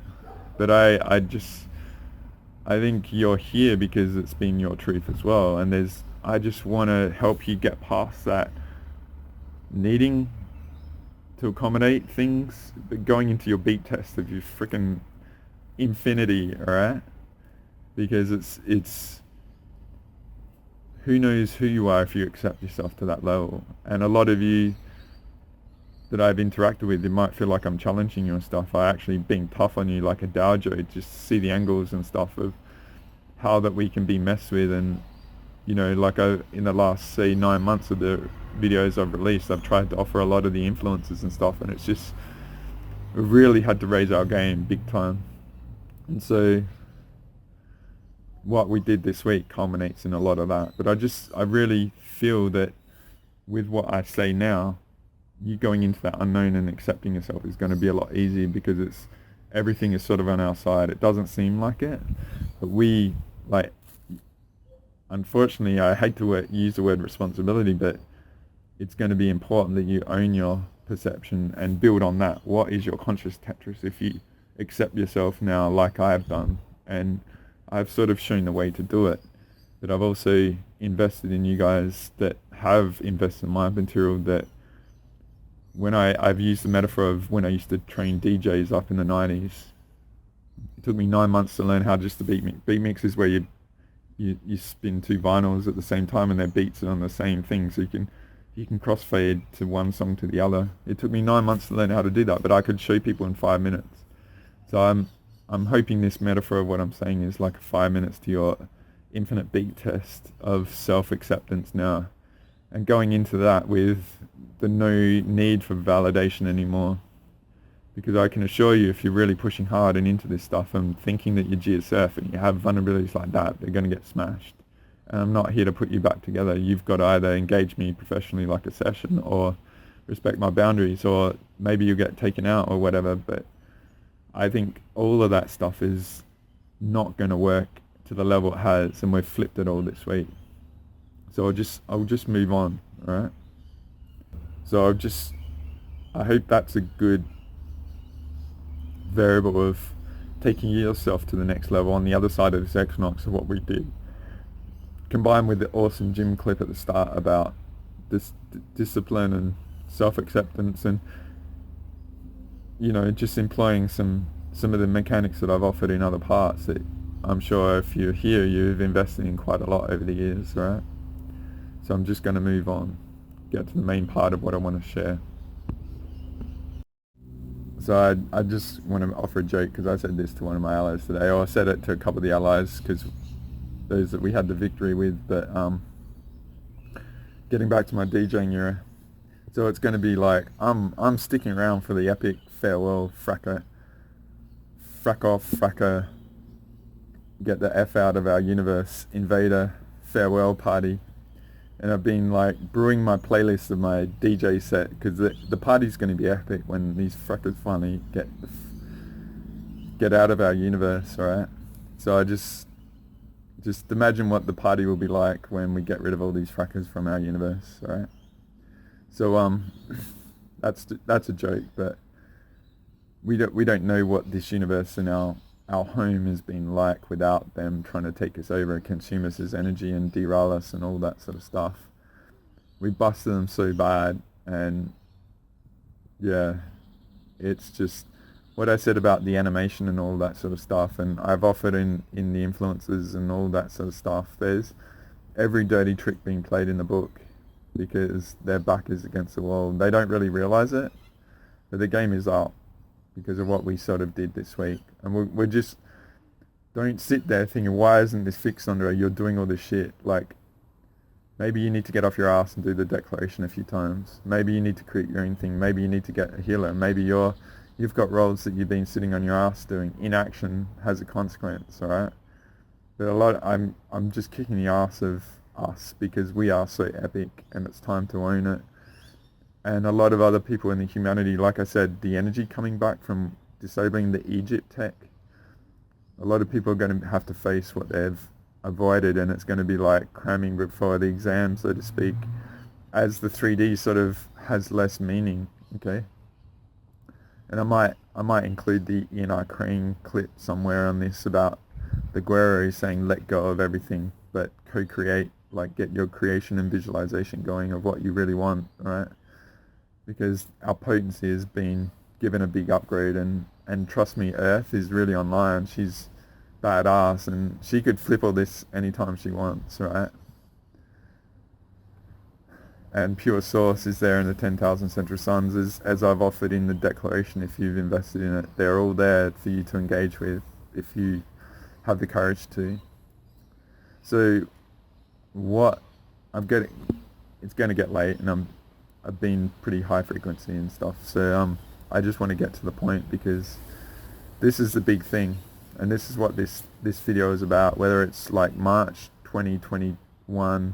But I think you're here because it's been your truth as well. And I just want to help you get past that needing to accommodate things, but going into your beat test of your freaking infinity, alright? Because it's who knows who you are if you accept yourself to that level. And a lot of you that I've interacted with, it might feel like I'm challenging you and stuff. I actually being tough on you like a dojo, just see the angles and stuff of how that we can be messed with. And like in the last, say, 9 months of the videos I've released, I've tried to offer a lot of the influences and stuff, and it's just, we really had to raise our game big time. And so what we did this week culminates in a lot of that. But I really feel that with what I say now, you going into that unknown and accepting yourself is going to be a lot easier, because everything is sort of on our side. It doesn't seem like it, but unfortunately, I hate to use the word responsibility, but it's going to be important that you own your perception and build on that. What is your conscious Tetris? If you accept yourself now, like I have done, and I've sort of shown the way to do it, but I've also invested in you guys that have invested in my material. That when I've used the metaphor of when I used to train DJs up in the 90s, it took me 9 months to learn how just to beat mix. Beat mix is where you spin two vinyls at the same time and their beats are on the same thing, so you can crossfade to one song to the other. It took me 9 months to learn how to do that, but I could show people in 5 minutes. So I'm hoping this metaphor of what I'm saying is like 5 minutes to your infinite beat test of self-acceptance now, and going into that with the no need for validation anymore. Because I can assure you, if you're really pushing hard and into this stuff and thinking that you're GSF and you have vulnerabilities like that, they're going to get smashed. And I'm not here to put you back together. You've got to either engage me professionally like a session, or respect my boundaries, or maybe you get taken out or whatever. But I think all of that stuff is not going to work to the level it has, and we've flipped it all this week. So I'll just move on, all right? So I hope that's a good variable of taking yourself to the next level on the other side of this equinox of what we did, combined with the awesome Jim clip at the start about this discipline and self-acceptance, and just employing some of the mechanics that I've offered in other parts that I'm sure if you're here you've invested in quite a lot over the years, right? So I'm just going to move on, get to the main part of what I want to share. So I just want to offer a joke, because I said this to one of my allies today, or I said it to a couple of the allies, because those that we had the victory with, but getting back to my DJing era. So it's going to be like, I'm sticking around for the epic farewell fracker, get the F out of our universe, invader, farewell party. And I've been like brewing my playlist of my DJ set, because the party's going to be epic when these frackers finally get out of our universe, alright? So I just imagine what the party will be like when we get rid of all these frackers from our universe, alright? So that's a joke, but we don't know what this universe and our home has been like without them trying to take us over, consume us as energy and derail us and all that sort of stuff. We busted them so bad, and yeah, it's just what I said about the animation and all that sort of stuff, and I've offered in the influences and all that sort of stuff. There's every dirty trick being played in the book, because their back is against the wall. They don't really realize it, but the game is up because of what we sort of did this week. And we're just, don't sit there thinking, why isn't this fixed, Andre? You're doing all this shit. Like, maybe you need to get off your ass and do the declaration a few times. Maybe you need to create your own thing. Maybe you need to get a healer. Maybe you've got roles that you've been sitting on your ass doing. Inaction has a consequence, alright? But I'm just kicking the ass of us, because we are so epic and it's time to own it. And a lot of other people in the humanity, like I said, the energy coming back from disabling the Egypt tech, a lot of people are going to have to face what they've avoided, and it's going to be like cramming before the exam, so to speak, as the 3D sort of has less meaning, okay? And I might include the Ian Crane clip somewhere on this about the Guerrero saying let go of everything, but co-create, like get your creation and visualization going of what you really want, right? Because our potency has been given a big upgrade, and trust me, Earth is really online. She's badass, and she could flip all this anytime she wants, right? And pure source is there in the 10,000 central suns, as I've offered in the declaration. If you've invested in it, they're all there for you to engage with if you have the courage to. So what I'm getting, it's going to get late, and I've been pretty high frequency and stuff, so I just want to get to the point, because this is the big thing, and this is what this video is about, whether it's like March 2021,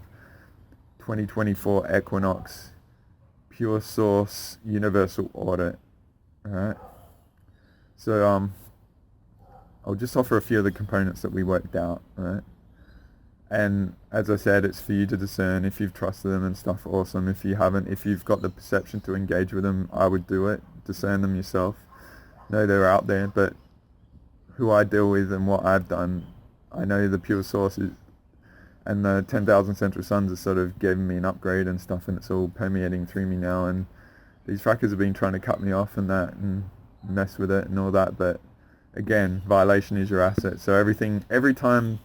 2024 Equinox, pure source, universal audit, alright? So I'll just offer a few of the components that we worked out, alright? And as I said, it's for you to discern. If you've trusted them and stuff, awesome. If you haven't, if you've got the perception to engage with them, I would do it. Discern them yourself. Know they're out there, but who I deal with and what I've done, I know the pure sources and the 10,000 central suns have sort of given me an upgrade and stuff, and it's all permeating through me now. And these frackers have been trying to cut me off and that and mess with it and all that, but again, violation is your asset. So every time.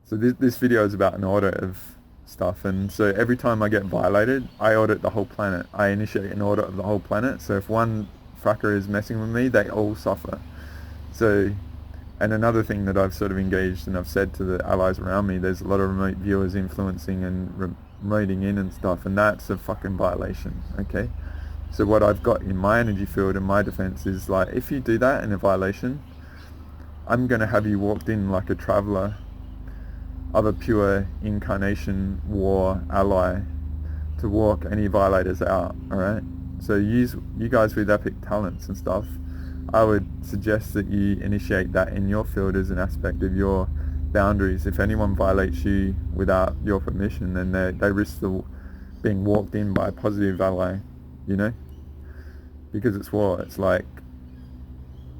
So this video is about an audit of stuff, and so every time I get violated, I audit the whole planet. I initiate an audit of the whole planet, so if one fracker is messing with me, they all suffer. So, and another thing that I've sort of engaged and I've said to the allies around me, there's a lot of remote viewers influencing and remoting in and stuff, and that's a fucking violation, okay? So what I've got in my energy field and my defense is like, if you do that in a violation, I'm going to have you walked in like a traveler of a pure incarnation war ally to walk any violators out, alright? So you guys with epic talents and stuff, I would suggest that you initiate that in your field as an aspect of your boundaries. If anyone violates you without your permission, then they risk being walked in by a positive ally, you know? Because it's war. It's like,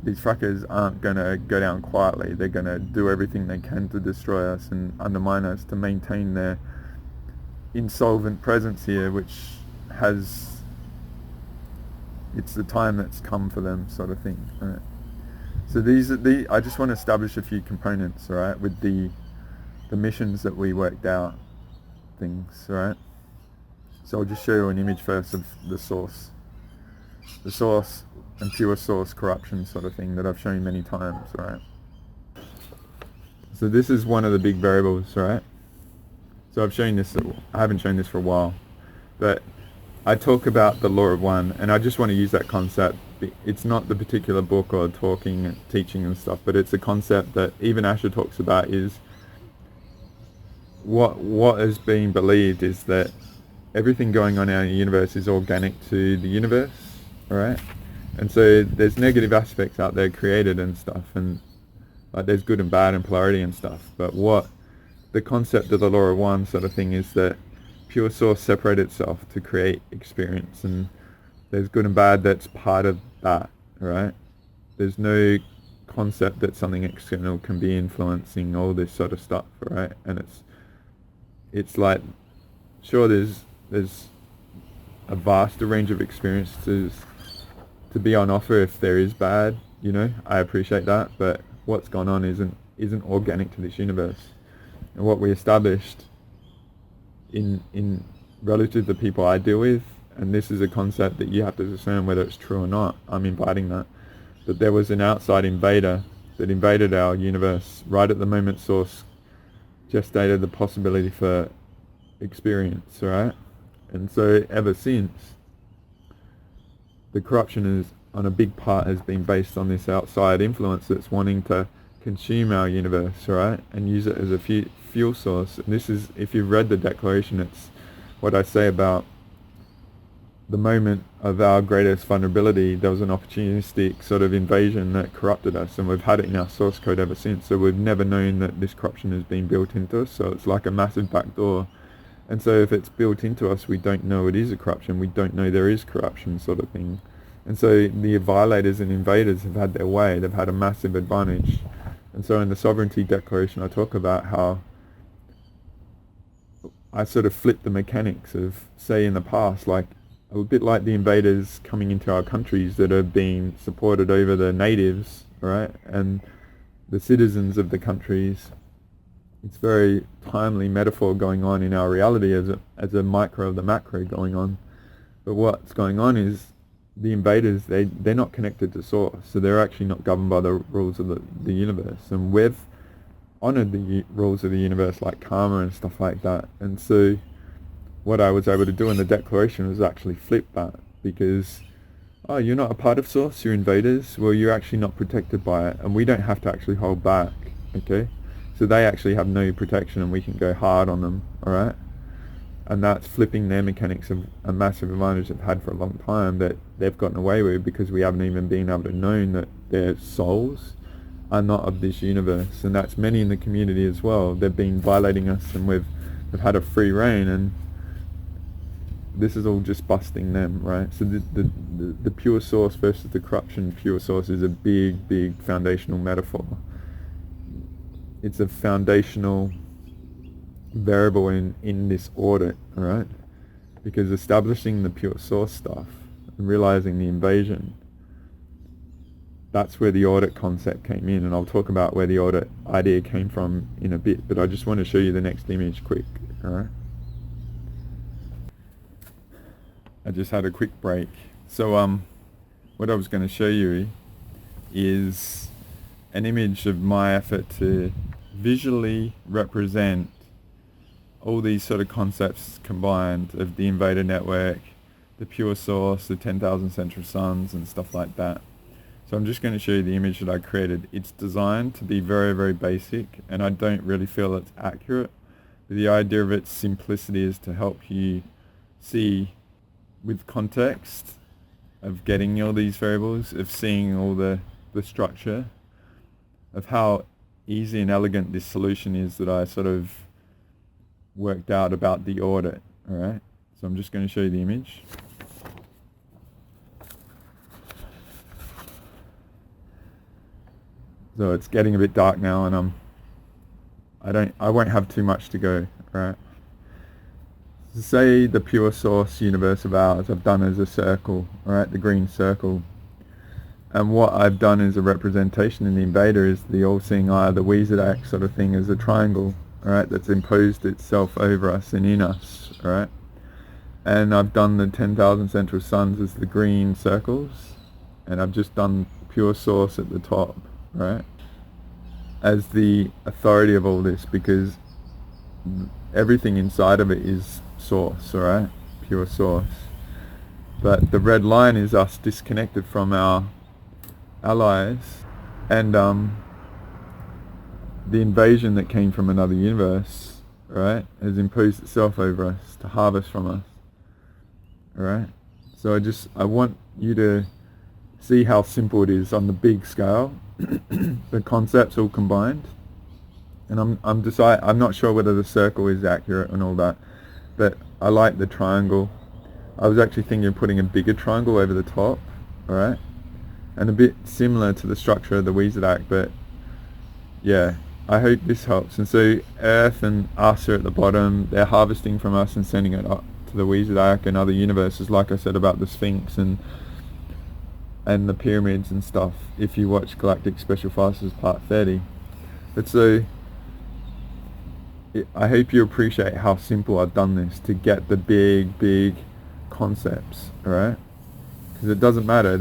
these frackers aren't going to go down quietly. They're going to do everything they can to destroy us and undermine us to maintain their insolvent presence here, which it's the time that's come for them, sort of thing, right? So I just want to establish a few components, all right, with the missions that we worked out, things, all right? So I'll just show you an image first of the source. The source and pure source corruption sort of thing that I've shown you many times, right? So this is one of the big variables, right? So I've shown this, I haven't shown this for a while, but I talk about the law of one, and I just want to use that concept. It's not the particular book or talking, teaching and stuff, but it's a concept that even Asher talks about. Is what is being believed is that everything going on in our universe is organic to the universe, right? And so there's negative aspects out there created and stuff, and like there's good and bad and polarity and stuff. But what the concept of the law of one sort of thing is that pure source separates itself to create experience, and there's good and bad that's part of that, right? There's no concept that something external can be influencing all this sort of stuff, right? And it's like, sure, there's a vast range of experiences to be on offer if there is bad, you know, I appreciate that, but what's gone on isn't organic to this universe. And what we established in relative to the people I deal with, and this is a concept that you have to discern whether it's true or not, I'm inviting that there was an outside invader that invaded our universe right at the moment source gestated the possibility for experience, right? And so ever since, the corruption is on a big part has been based on this outside influence that's wanting to consume our universe, right, and use it as a fuel source. And this is, if you've read the declaration, it's what I say about the moment of our greatest vulnerability. There was an opportunistic sort of invasion that corrupted us, and we've had it in our source code ever since. So we've never known that this corruption has been built into us. So it's like a massive backdoor. And so if it's built into us, we don't know it is a corruption. We don't know there is corruption, sort of thing. And so the violators and invaders have had their way. They've had a massive advantage. And so in the sovereignty declaration, I talk about how I sort of flip the mechanics of, say, in the past, like a bit like the invaders coming into our countries that are being supported over the natives, right, and the citizens of the countries. It's very timely metaphor going on in our reality as a micro of the macro going on. But what's going on is the invaders, they're not connected to source, so they're actually not governed by the rules of the universe. And we've honored the rules of the universe like karma and stuff like that. And so what I was able to do in the declaration was actually flip that, because, oh, you're not a part of source, you're invaders, well, you're actually not protected by it, and we don't have to actually hold back, okay? So they actually have no protection, and we can go hard on them, alright? And that's flipping their mechanics of a massive advantage they've had for a long time that they've gotten away with, because we haven't even been able to know that their souls are not of this universe. And that's many in the community as well. They've been violating us, and we've had a free reign, and this is all just busting them, right? So the pure source versus the corruption pure source is a big foundational metaphor. It's a foundational variable in this audit, all right? Because establishing the pure source stuff and realizing the invasion, that's where the audit concept came in, and I'll talk about where the audit idea came from in a bit, but I just want to show you the next image quick, all right? I just had a quick break. So what I was going to show you is an image of my effort to visually represent all these sort of concepts combined of the invader network, the pure source, the 10,000 central suns and stuff like that. So I'm just going to show you the image that I created. It's designed to be very basic, and I don't really feel it's accurate. But the idea of its simplicity is to help you see with context of getting all these variables, of seeing all the structure, of how easy and elegant this solution is that I sort of worked out about the audit, alright? So I'm just going to show you the image. So it's getting a bit dark now, and I won't have too much to go, alright? So say the pure source universe of ours I've done as a circle, alright, the green circle. And what I've done as a representation in the invader is the all-seeing eye, the Weezedak sort of thing, as a triangle, alright, that's imposed itself over us and in us, alright. And I've done the 10,000 central suns as the green circles, and I've just done pure source at the top, right, as the authority of all this, because everything inside of it is source, alright, pure source. But the red line is us disconnected from our allies, and the invasion that came from another universe, right, has imposed itself over us to harvest from us, alright. So I want you to see how simple it is on the big scale, the concepts all combined. And I'm not sure whether the circle is accurate and all that, but I like the triangle. I was actually thinking of putting a bigger triangle over the top, alright, and a bit similar to the structure of the Weezadak, but yeah, I hope this helps. And so Earth and us are at the bottom, they're harvesting from us and sending it up to the Weezadak and other universes, like I said about the Sphinx and the pyramids and stuff, if you watch Galactic Special Forces Part 30. But so I hope you appreciate how simple I've done this to get the big concepts, alright? Because it doesn't matter,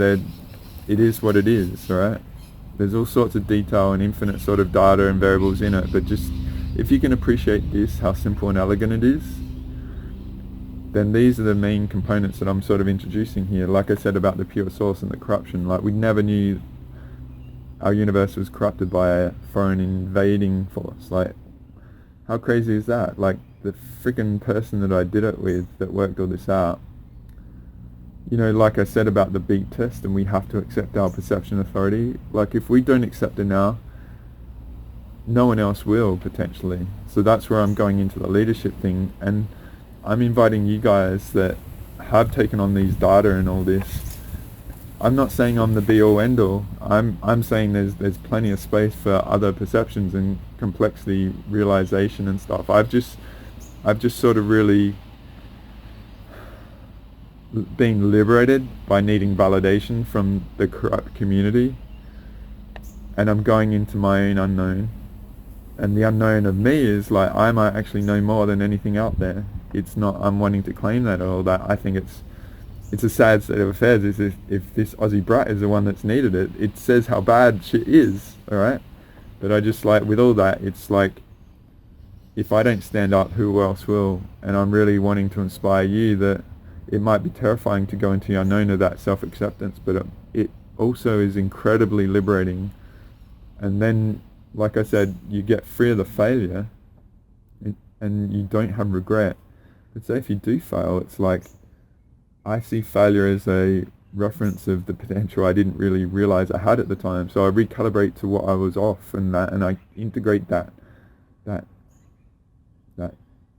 it is what it is, alright? There's all sorts of detail and infinite sort of data and variables in it, but just if you can appreciate this, how simple and elegant it is, then these are the main components that I'm sort of introducing here. Like I said about the pure source and the corruption, like we never knew our universe was corrupted by a foreign invading force. Like, how crazy is that? Like, the freaking person that I did it with that worked all this out, you know, like I said about the beat test, and we have to accept our perception authority. Like, if we don't accept it now, no one else will, potentially. So that's where I'm going into the leadership thing, and I'm inviting you guys that have taken on these data and all this. I'm not saying I'm the be-all end-all. I'm saying there's plenty of space for other perceptions and complexity realization and stuff. I've just sort of really been liberated by needing validation from the corrupt community, and I'm going into my own unknown. And the unknown of me is like, I might actually know more than anything out there. It's not I'm wanting to claim that or all that. I think it's a sad state of affairs. Is if this Aussie brat is the one that's needed it, it says how bad shit is, alright? But I just, like, with all that, it's like, if I don't stand up, who else will? And I'm really wanting to inspire you that it might be terrifying to go into the unknown of that self-acceptance, but it also is incredibly liberating. And then, like I said, you get free of the failure, and you don't have regret. But say if you do fail, it's like, I see failure as a reference of the potential I didn't really realize I had at the time. So I recalibrate to what I was off, and I integrate that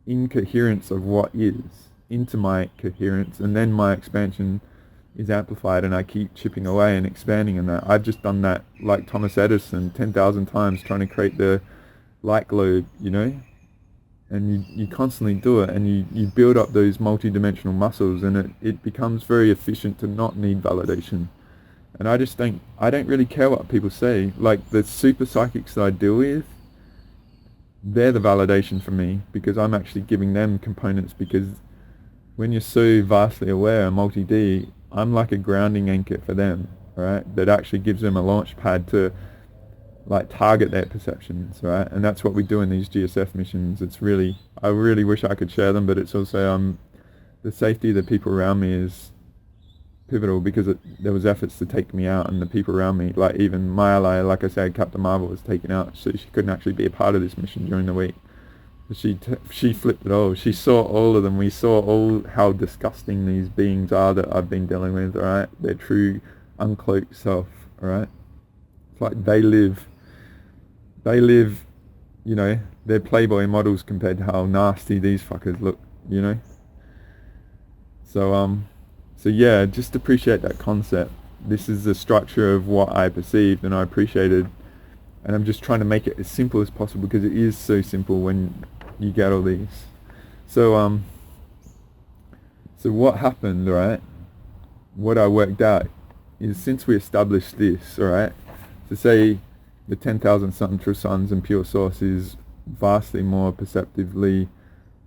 incoherence of what is into my coherence, and then my expansion is amplified, and I keep chipping away and expanding in that. I've just done that like Thomas Edison 10,000 times, trying to create the light globe, you know? And you constantly do it, and you build up those multi-dimensional muscles, and it becomes very efficient to not need validation. And I don't really care what people say. Like, the super psychics that I deal with, they're the validation for me, because I'm actually giving them components, because when you're so vastly aware and multi-D, I'm like a grounding anchor for them, right? That actually gives them a launch pad to, like, target their perceptions, right? And that's what we do in these GSF missions. It's really, I really wish I could share them, but it's also the safety of the people around me is pivotal, because there was efforts to take me out, and the people around me, like even my ally, like I said, Captain Marvel, was taken out, so she couldn't actually be a part of this mission during the week. She flipped it all. She saw all of them. We saw all how disgusting these beings are that I've been dealing with, alright? Their true uncloaked self, alright? It's like they live, you know, they're Playboy models compared to how nasty these fuckers look, you know? So yeah, just appreciate that concept. This is the structure of what I perceived and I appreciated, and I'm just trying to make it as simple as possible, because it is so simple when you get all these. So what happened, right? What I worked out is, since we established this, alright, to say the 10,000 something true suns and pure source is vastly more perceptively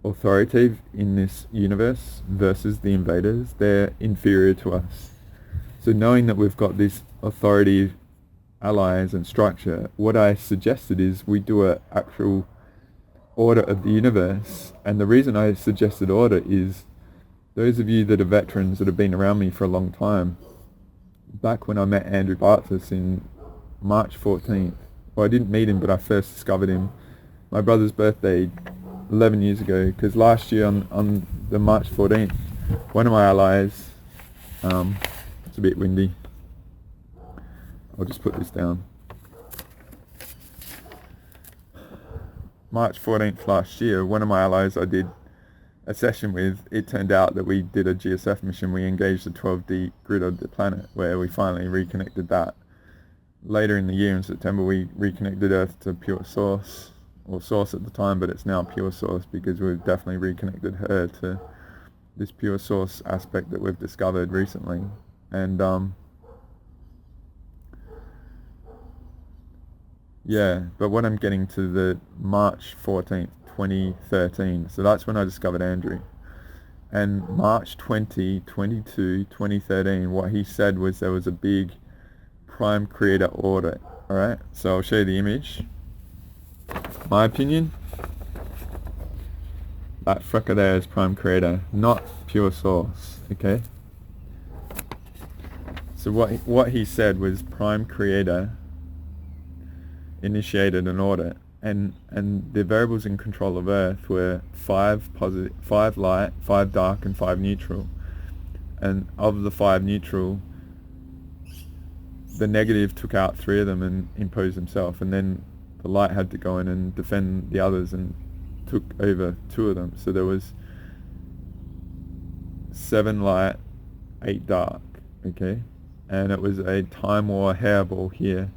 authoritative in this universe versus the invaders, they're inferior to us. So knowing that we've got this authority, allies and structure, what I suggested is we do an actual audit of the universe. And the reason I suggested audit is those of you that are veterans that have been around me for a long time, back when I met Andrew Bartzis in March 14th, well, I didn't meet him, but I first discovered him my brother's birthday 11 years ago, because last year on the March 14th, one of my allies, it's a bit windy, I'll just put this down. March 14th last year, one of my allies I did a session with, it turned out that we did a GSF mission. We engaged the 12D grid of the planet, where we finally reconnected that. Later in the year, in September, we reconnected Earth to pure source, or source at the time, but it's now pure source because we've definitely reconnected her to this pure source aspect that we've discovered recently. And yeah, but what I'm getting to, the March 14th, 2013, so that's when I discovered Andrew. And March 2013, what he said was there was a big Prime Creator audit. Alright, so I'll show you the image. My opinion, that frecker there is Prime Creator, not pure source, okay? So what he said was Prime Creator initiated an audit, and the variables in control of Earth were 5 positive, 5 light, 5 dark and 5 neutral. And of the 5 neutral, the negative took out 3 of them and imposed himself, and then the light had to go in and defend the others and took over 2 of them. So there was 7 light, 8 dark, okay? And it was a time war hairball here.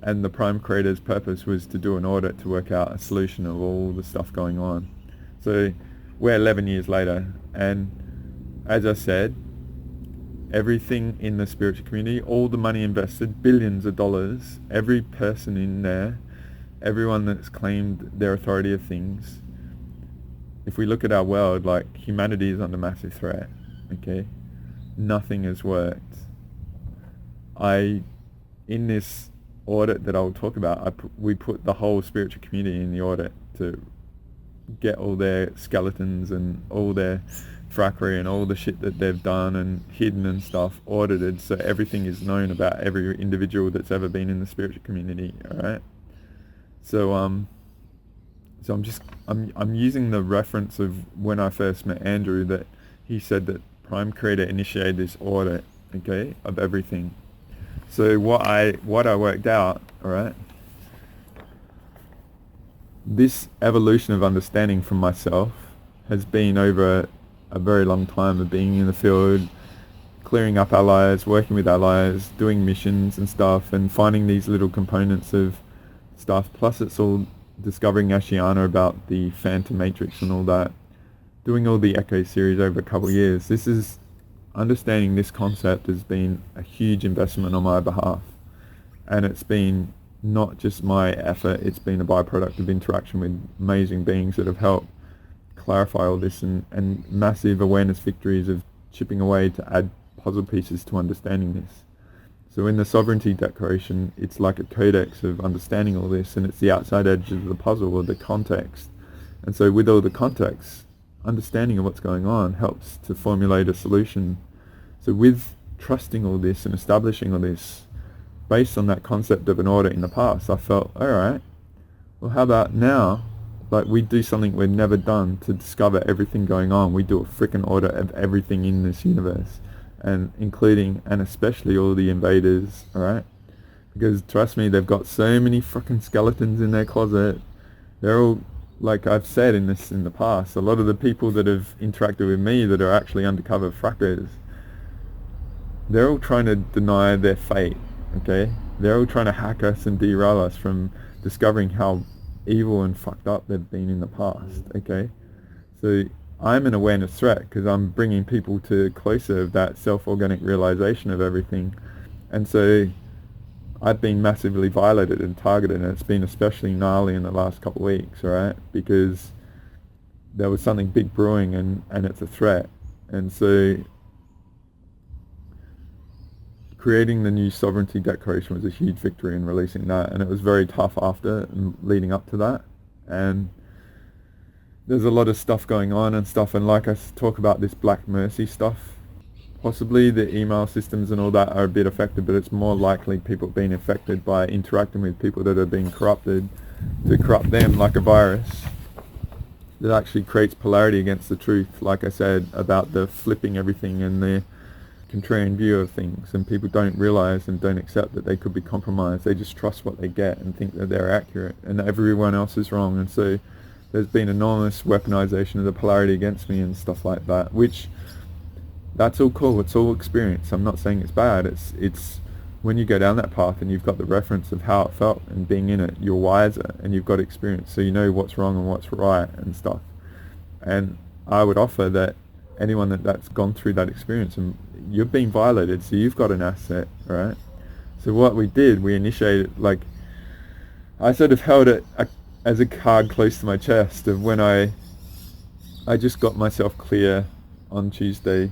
And the Prime Creator's purpose was to do an audit to work out a solution of all the stuff going on. So we're 11 years later, and as I said, everything in the spiritual community, all the money invested, billions of dollars, every person in there, everyone that's claimed their authority of things, if we look at our world, like, humanity is under massive threat, okay? Nothing has worked. In this audit that I'll talk about, we put the whole spiritual community in the audit to get all their skeletons and all their frackery and all the shit that they've done and hidden and stuff audited, so everything is known about every individual that's ever been in the spiritual community. All right, so I'm using the reference of when I first met Andrew, that he said that Prime Creator initiated this audit, okay, of everything. So what I worked out, all right, this evolution of understanding from myself has been over a very long time of being in the field, clearing up allies, working with allies, doing missions and stuff, and finding these little components of stuff. Plus it's all discovering Ashiana about the Phantom Matrix and all that, doing all the Echo series over a couple of years. This is understanding this concept has been a huge investment on my behalf, and it's been not just my effort, it's been a byproduct of interaction with amazing beings that have helped clarify all this, and massive awareness victories of chipping away to add puzzle pieces to understanding this. So in the Sovereignty Declaration, it's like a codex of understanding all this, and it's the outside edge of the puzzle, or the context. And so with all the context, understanding of what's going on helps to formulate a solution. So with trusting all this and establishing all this, based on that concept of an audit in the past, I felt, alright, well how about now, like, we do something we've never done to discover everything going on. We do a freaking audit of everything in this universe, and including and especially all the invaders, alright? Because trust me, they've got so many freaking skeletons in their closet. They're all, like I've said in the past, a lot of the people that have interacted with me that are actually undercover frackers, they're all trying to deny their fate, okay? They're all trying to hack us and derail us from discovering how evil and fucked up they've been in the past, okay? So I'm an awareness threat because I'm bringing people to closer of that self-organic realization of everything. And so I've been massively violated and targeted, and it's been especially gnarly in the last couple of weeks, right? Because there was something big brewing, and it's a threat. And so creating the new sovereignty declaration was a huge victory in releasing that, and it was very tough after and leading up to that. And there's a lot of stuff going on and stuff, and like I talk about this black mercy stuff, possibly the email systems and all that are a bit affected, but it's more likely people being affected by interacting with people that are being corrupted to corrupt them like a virus that actually creates polarity against the truth, like I said, about the flipping everything and the contrarian view of things, and people don't realize and don't accept that they could be compromised. They just trust what they get and think that they're accurate and that everyone else is wrong. And so there's been enormous weaponization of the polarity against me and stuff like that, which that's all cool. It's all experience. I'm not saying it's bad. It's when you go down that path and you've got the reference of how it felt and being in it, you're wiser and you've got experience, so you know what's wrong and what's right and stuff. And I would offer that anyone that's gone through that experience, and you've been violated, so you've got an asset, right? So what we did, we initiated, like, I sort of held it as a card close to my chest of when I just got myself clear on Tuesday,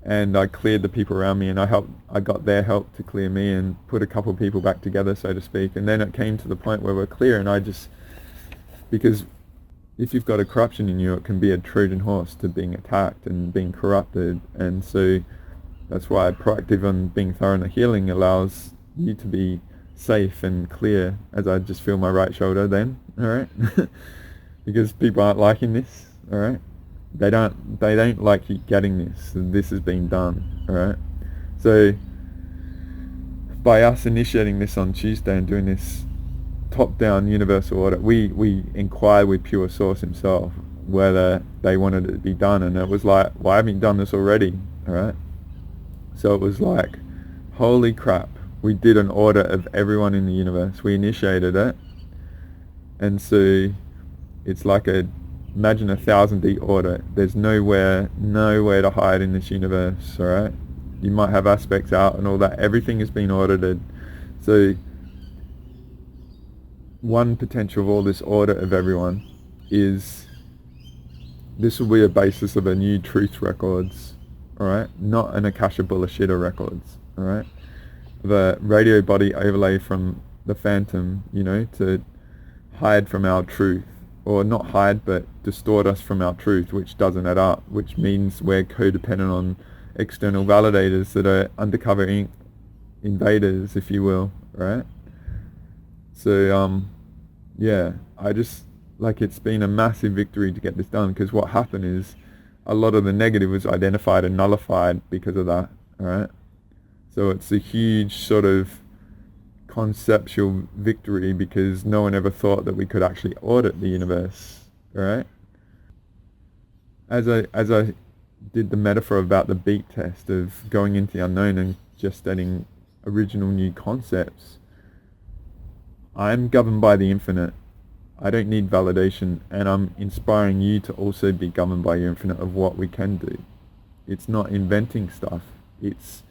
and I cleared the people around me, and I got their help to clear me and put a couple of people back together, so to speak. And then it came to the point where we're clear, and because if you've got a corruption in you, it can be a Trojan horse to being attacked and being corrupted. And so that's why proactive and being thorough in the healing allows you to be safe and clear, as I just feel my right shoulder then, alright? Because people aren't liking this, alright? They don't like you getting this. This has been done, alright? So by us initiating this on Tuesday and doing this top-down universal audit, we inquired with Pure Source himself whether they wanted it to be done, and it was like, well, I haven't done this already, alright? So it was like, holy crap, we did an audit of everyone in the universe. We initiated it, and so it's like imagine a 1,000 audit. There's nowhere to hide in this universe, alright? You might have aspects out and all that. Everything has been audited. So one potential of all this audit of everyone is this will be a basis of a new truth records, alright? Not an Akasha Bullshitter records, alright? The radio body overlay from the phantom, to hide from our truth. Or not hide, but distort us from our truth, which doesn't add up, which means we're codependent on external validators that are undercover invaders, if you will, right? So, yeah, I just, it's been a massive victory to get this done, because what happened is a lot of the negative was identified and nullified because of that, alright? So it's a huge sort of conceptual victory, because no one ever thought that we could actually audit the universe, right? As I did the metaphor about the beat test of going into the unknown and just getting original new concepts, I'm governed by the infinite. I don't need validation, and I'm inspiring you to also be governed by your infinite of what we can do. It's not inventing stuff. It's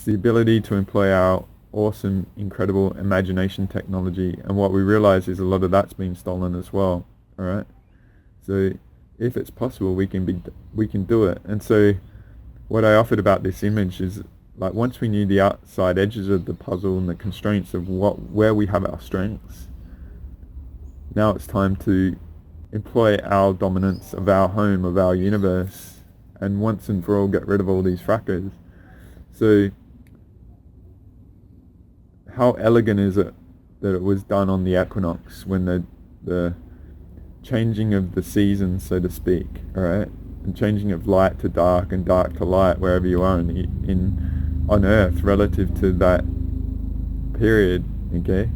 the ability to employ our awesome, incredible imagination technology, and what we realize is a lot of that's been stolen as well, alright? So if it's possible, we can do it. And so what I offered about this image is, once we knew the outside edges of the puzzle and the constraints of where we have our strengths, now it's time to employ our dominance of our home, of our universe, and once and for all get rid of all these frackers. So how elegant is it that it was done on the Equinox, when the changing of the seasons, so to speak, alright, and changing of light to dark and dark to light wherever you are on Earth relative to that period, okay?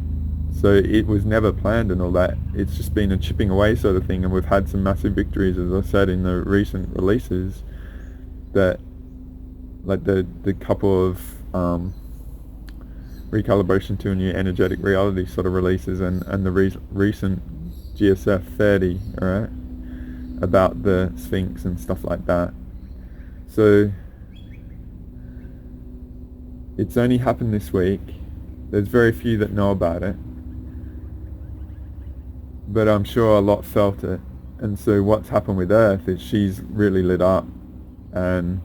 So it was never planned and all that. It's just been a chipping away sort of thing, and we've had some massive victories, as I said in the recent releases, that the couple of recalibration to a new energetic reality sort of releases, and the recent GSF 30, alright, about the Sphinx and stuff like that. So it's only happened this week. There's very few that know about it, but I'm sure a lot felt it. And so what's happened with Earth is she's really lit up, and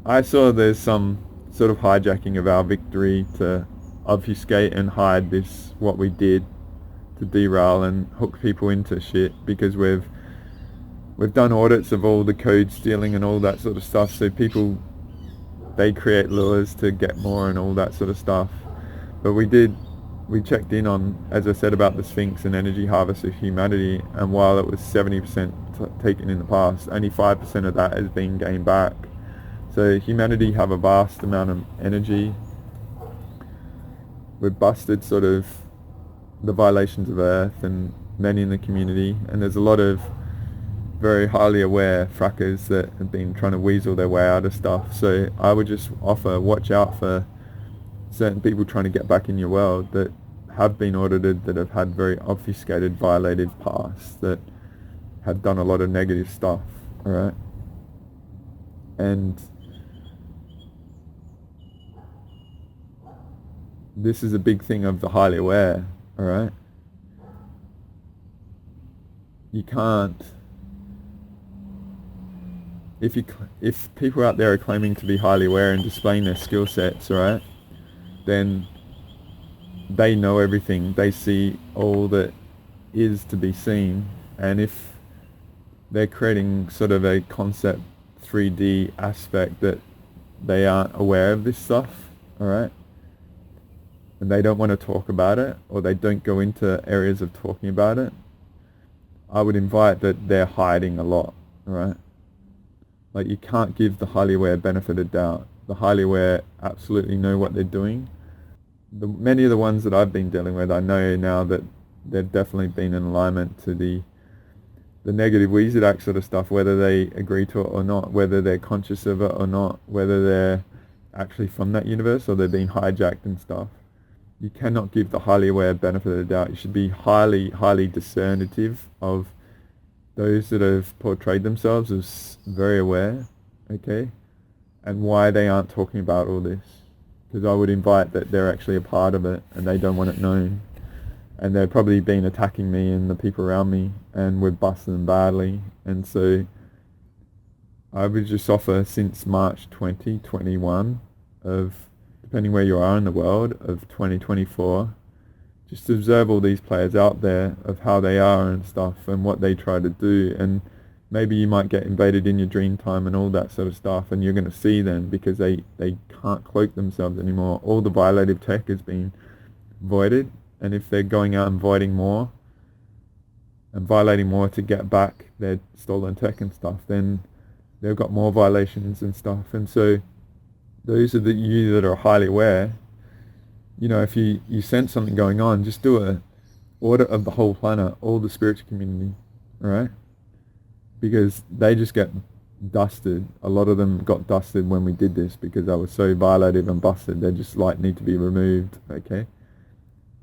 I saw there's some sort of hijacking of our victory to obfuscate and hide this, what we did, to derail and hook people into shit, because we've done audits of all the code stealing and all that sort of stuff, so people, they create lures to get more and all that sort of stuff. But we checked in on, as I said, about the Sphinx and energy harvest of humanity, and while it was 70% taken in the past, only 5% of that has been gained back. So humanity have a vast amount of energy. We've busted sort of the violations of Earth and many in the community, and there's a lot of very highly aware frackers that have been trying to weasel their way out of stuff. So I would just offer, watch out for certain people trying to get back in your world that have been audited, that have had very obfuscated, violated pasts, that have done a lot of negative stuff, alright? And this is a big thing of the highly aware, alright? You can't, if people out there are claiming to be highly aware and displaying their skill sets, alright, then they know everything, they see all that is to be seen, and if they're creating sort of a concept 3D aspect that they aren't aware of this stuff, alright, and they don't want to talk about it, or they don't go into areas of talking about it, I would invite that they're hiding a lot, alright? Like, you can't give the highly aware benefit of doubt. The highly aware absolutely know what they're doing. Many of the ones that I've been dealing with, I know now that they've definitely been in alignment to the negative Wizard Act sort of stuff, whether they agree to it or not, whether they're conscious of it or not, whether they're actually from that universe or they're being hijacked and stuff. You cannot give the highly aware benefit of the doubt. You should be highly, highly discernative of those that have portrayed themselves as very aware, okay, and why they aren't talking about all this. Because I would invite that they're actually a part of it and they don't want it known. And they've probably been attacking me and the people around me, and we've busted them badly. And so I would just offer, since March 2021 of, depending where you are in the world, of 2024, just observe all these players out there, of how they are and stuff, and what they try to do. And maybe you might get invaded in your dream time and all that sort of stuff, and you're going to see them because they can't cloak themselves anymore. All the violative tech has been voided, and if they're going out and voiding more and violating more to get back their stolen tech and stuff, then they've got more violations and stuff. And so those are you that are highly aware. You know, if you sense something going on, just do a audit of the whole planet, all the spiritual community, alright? Because they just get dusted. A lot of them got dusted when we did this because they were so violative and busted. They just like need to be removed, okay?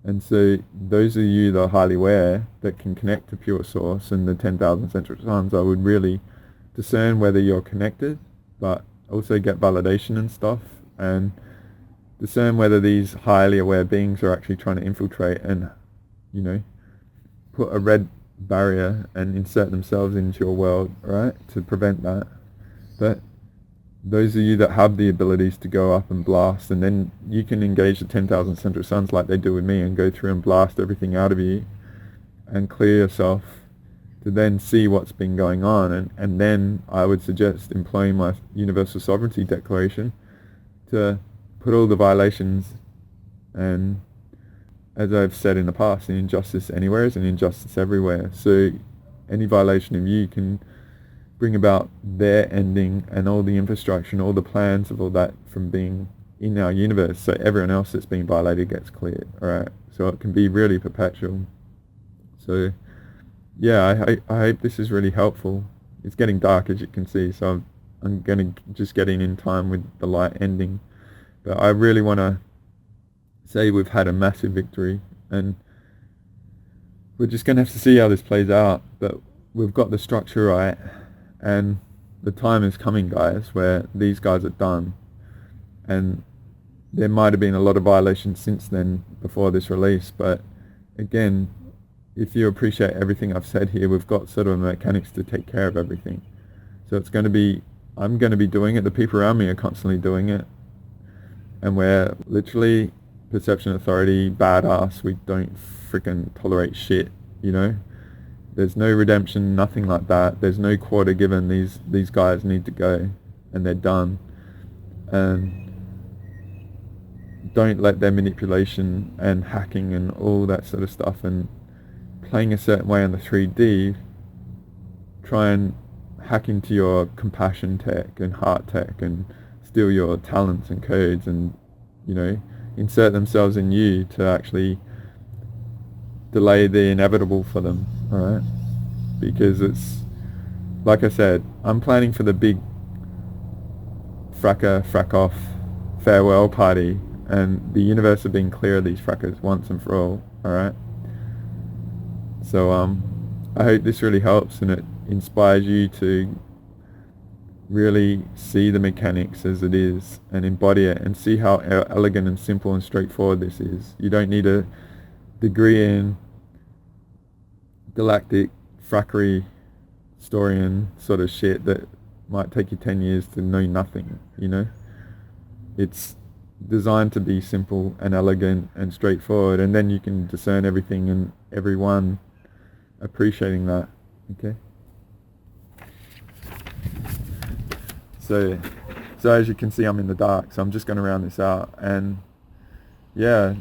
And so those of you that are highly aware, that can connect to pure source and the 10,000 central suns, I would really discern whether you're connected, but also get validation and stuff, and discern whether these highly aware beings are actually trying to infiltrate and, you know, put a red barrier and insert themselves into your world, right, to prevent that. But those of you that have the abilities to go up and blast, and then you can engage the 10,000 central suns like they do with me and go through and blast everything out of you and clear yourself to then see what's been going on. And then I would suggest employing my universal sovereignty declaration to put all the violations, and as I've said in the past, an injustice anywhere is an injustice everywhere. So any violation of you can bring about their ending, and all the infrastructure and all the plans of all that from being in our universe, so everyone else that's being violated gets cleared, alright? So it can be really perpetual. So yeah, I hope this is really helpful. It's getting dark, as you can see, so I'm going to just get in time with the light ending. But I really want to say we've had a massive victory, and we're just going to have to see how this plays out. But we've got the structure right, and the time is coming, guys, where these guys are done. And there might have been a lot of violations since then, before this release, but again, if you appreciate everything I've said here, we've got sort of mechanics to take care of everything. So it's going to be I'm going to be doing it. The people around me are constantly doing it. And we're literally perception authority, badass. We don't freaking tolerate shit, you know? There's no redemption, nothing like that. There's no quarter given. These guys need to go, and they're done. And don't let their manipulation and hacking and all that sort of stuff and playing a certain way on the 3D try and hack into your compassion tech and heart tech and steal your talents and codes and, you know, insert themselves in you to actually delay the inevitable for them, alright? Because it's, like I said, I'm planning for the big frack off farewell party, and the universe have been clear of these frackers once and for all, alright? So I hope this really helps and it inspires you to really see the mechanics as it is and embody it and see how elegant and simple and straightforward this is. You don't need a degree in galactic frackery historian sort of shit that might take you 10 years to know nothing, you know? It's designed to be simple and elegant and straightforward, and then you can discern everything and everyone appreciating that, okay? So as you can see, I'm in the dark, so I'm just going to round this out, and yeah,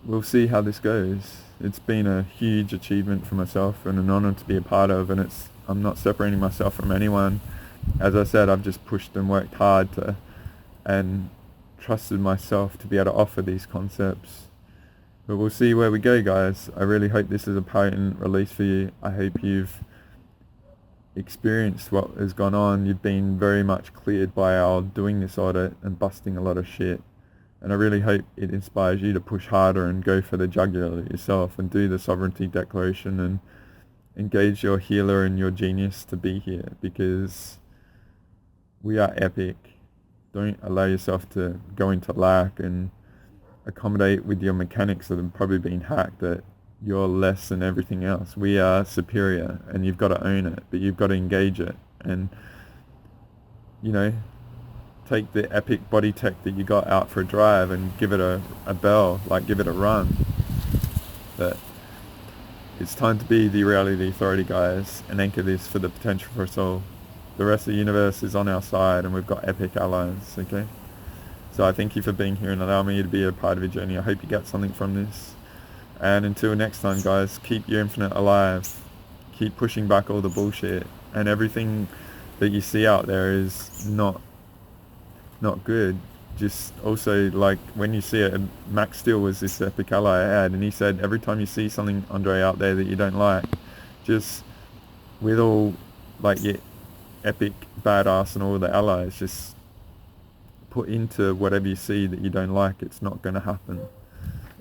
we'll see how this goes. It's been a huge achievement for myself and an honor to be a part of, and I'm not separating myself from anyone. As I said, I've just pushed and worked hard and trusted myself to be able to offer these concepts. But we'll see where we go, guys. I really hope this is a potent release for you. I hope you've experienced what has gone on. You've been very much cleared by our doing this audit and busting a lot of shit. And I really hope it inspires you to push harder and go for the jugular yourself and do the sovereignty declaration and engage your healer and your genius to be here, because we are epic. Don't allow yourself to go into lack and accommodate with your mechanics that have probably been hacked, that you're less than everything else. We are superior, and you've got to own it, but you've got to engage it and, you know, take the epic body tech that you got out for a drive and give it a bell, like give it a run. But it's time to be the reality authority, guys, and anchor this for the potential for us all. The rest of the universe is on our side, and we've got epic allies, okay? So I thank you for being here and allowing me to be a part of your journey. I hope you get something from this. And until next time, guys, keep your infinite alive. Keep pushing back all the bullshit. And everything that you see out there is not good. Just also, like, when you see it, Max Steel was this epic ally I had, and he said every time you see something, Andre, out there that you don't like, just with all, like, your epic badass and all the allies, just put into whatever you see that you don't like. It's not going to happen.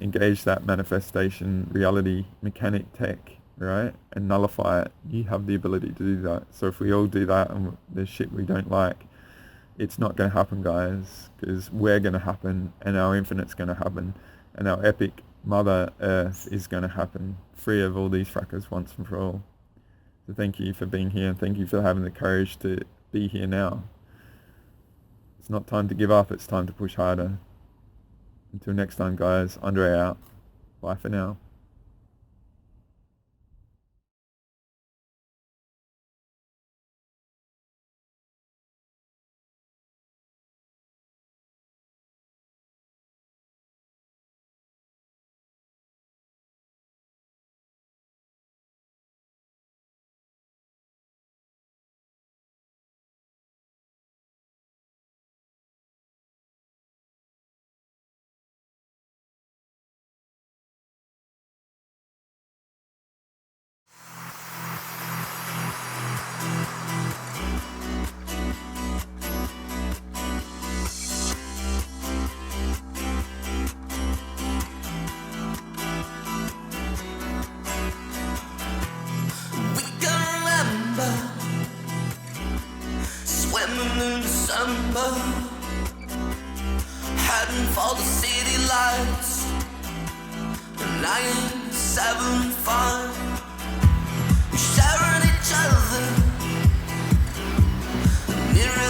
Engage that manifestation reality mechanic tech, right, and nullify it. You have the ability to do that. So if we all do that and there's shit we don't like, it's not going to happen, guys, because we're going to happen, and our infinite's going to happen, and our epic Mother Earth is going to happen, free of all these frackers once and for all. So thank you for being here, and thank you for having the courage to be here now. It's not time to give up, it's time to push harder. Until next time, guys, Andre out. Bye for now. Heading for the city lights, 975, sharing each other, near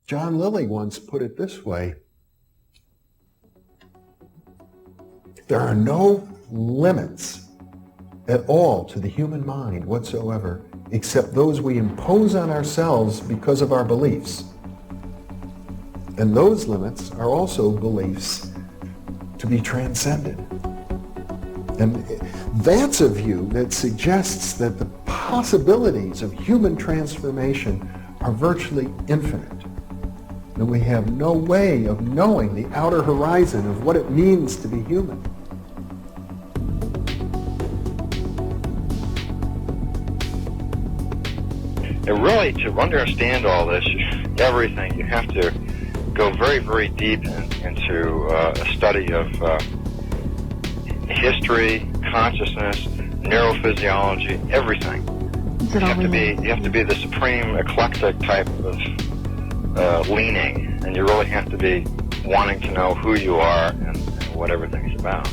John Lilly once put it this way: there are no limits at all to the human mind whatsoever, except those we impose on ourselves because of our beliefs. And those limits are also beliefs to be transcended. And that's a view that suggests that the possibilities of human transformation are virtually infinite. And we have no way of knowing the outer horizon of what it means to be human. And really, to understand all this, everything, you have to go very, very deep into a study of history, consciousness, neurophysiology, everything. You have to be the supreme eclectic type of leaning, and you really have to be wanting to know who you are and what everything's about.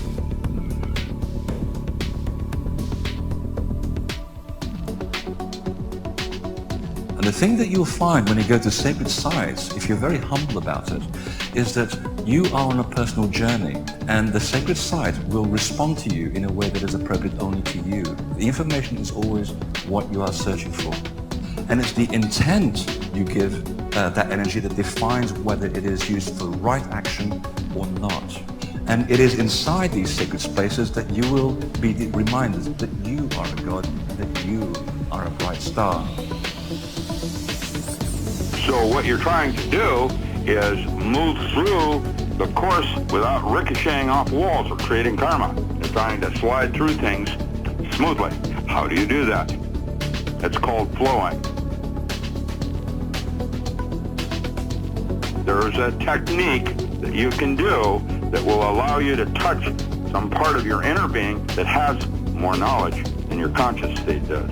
And the thing that you'll find when you go to sacred sites, if you're very humble about it, is that you are on a personal journey, and the sacred site will respond to you in a way that is appropriate only to you. The information is always what you are searching for. And it's the intent you give that energy that defines whether it is used for right action or not. And it is inside these sacred spaces that you will be reminded that you are a god, that you are a bright star. So what you're trying to do is move through the course without ricocheting off walls or creating karma. You're trying to slide through things smoothly. How do you do that? It's called flowing. There's a technique that you can do that will allow you to touch some part of your inner being that has more knowledge than your conscious state does.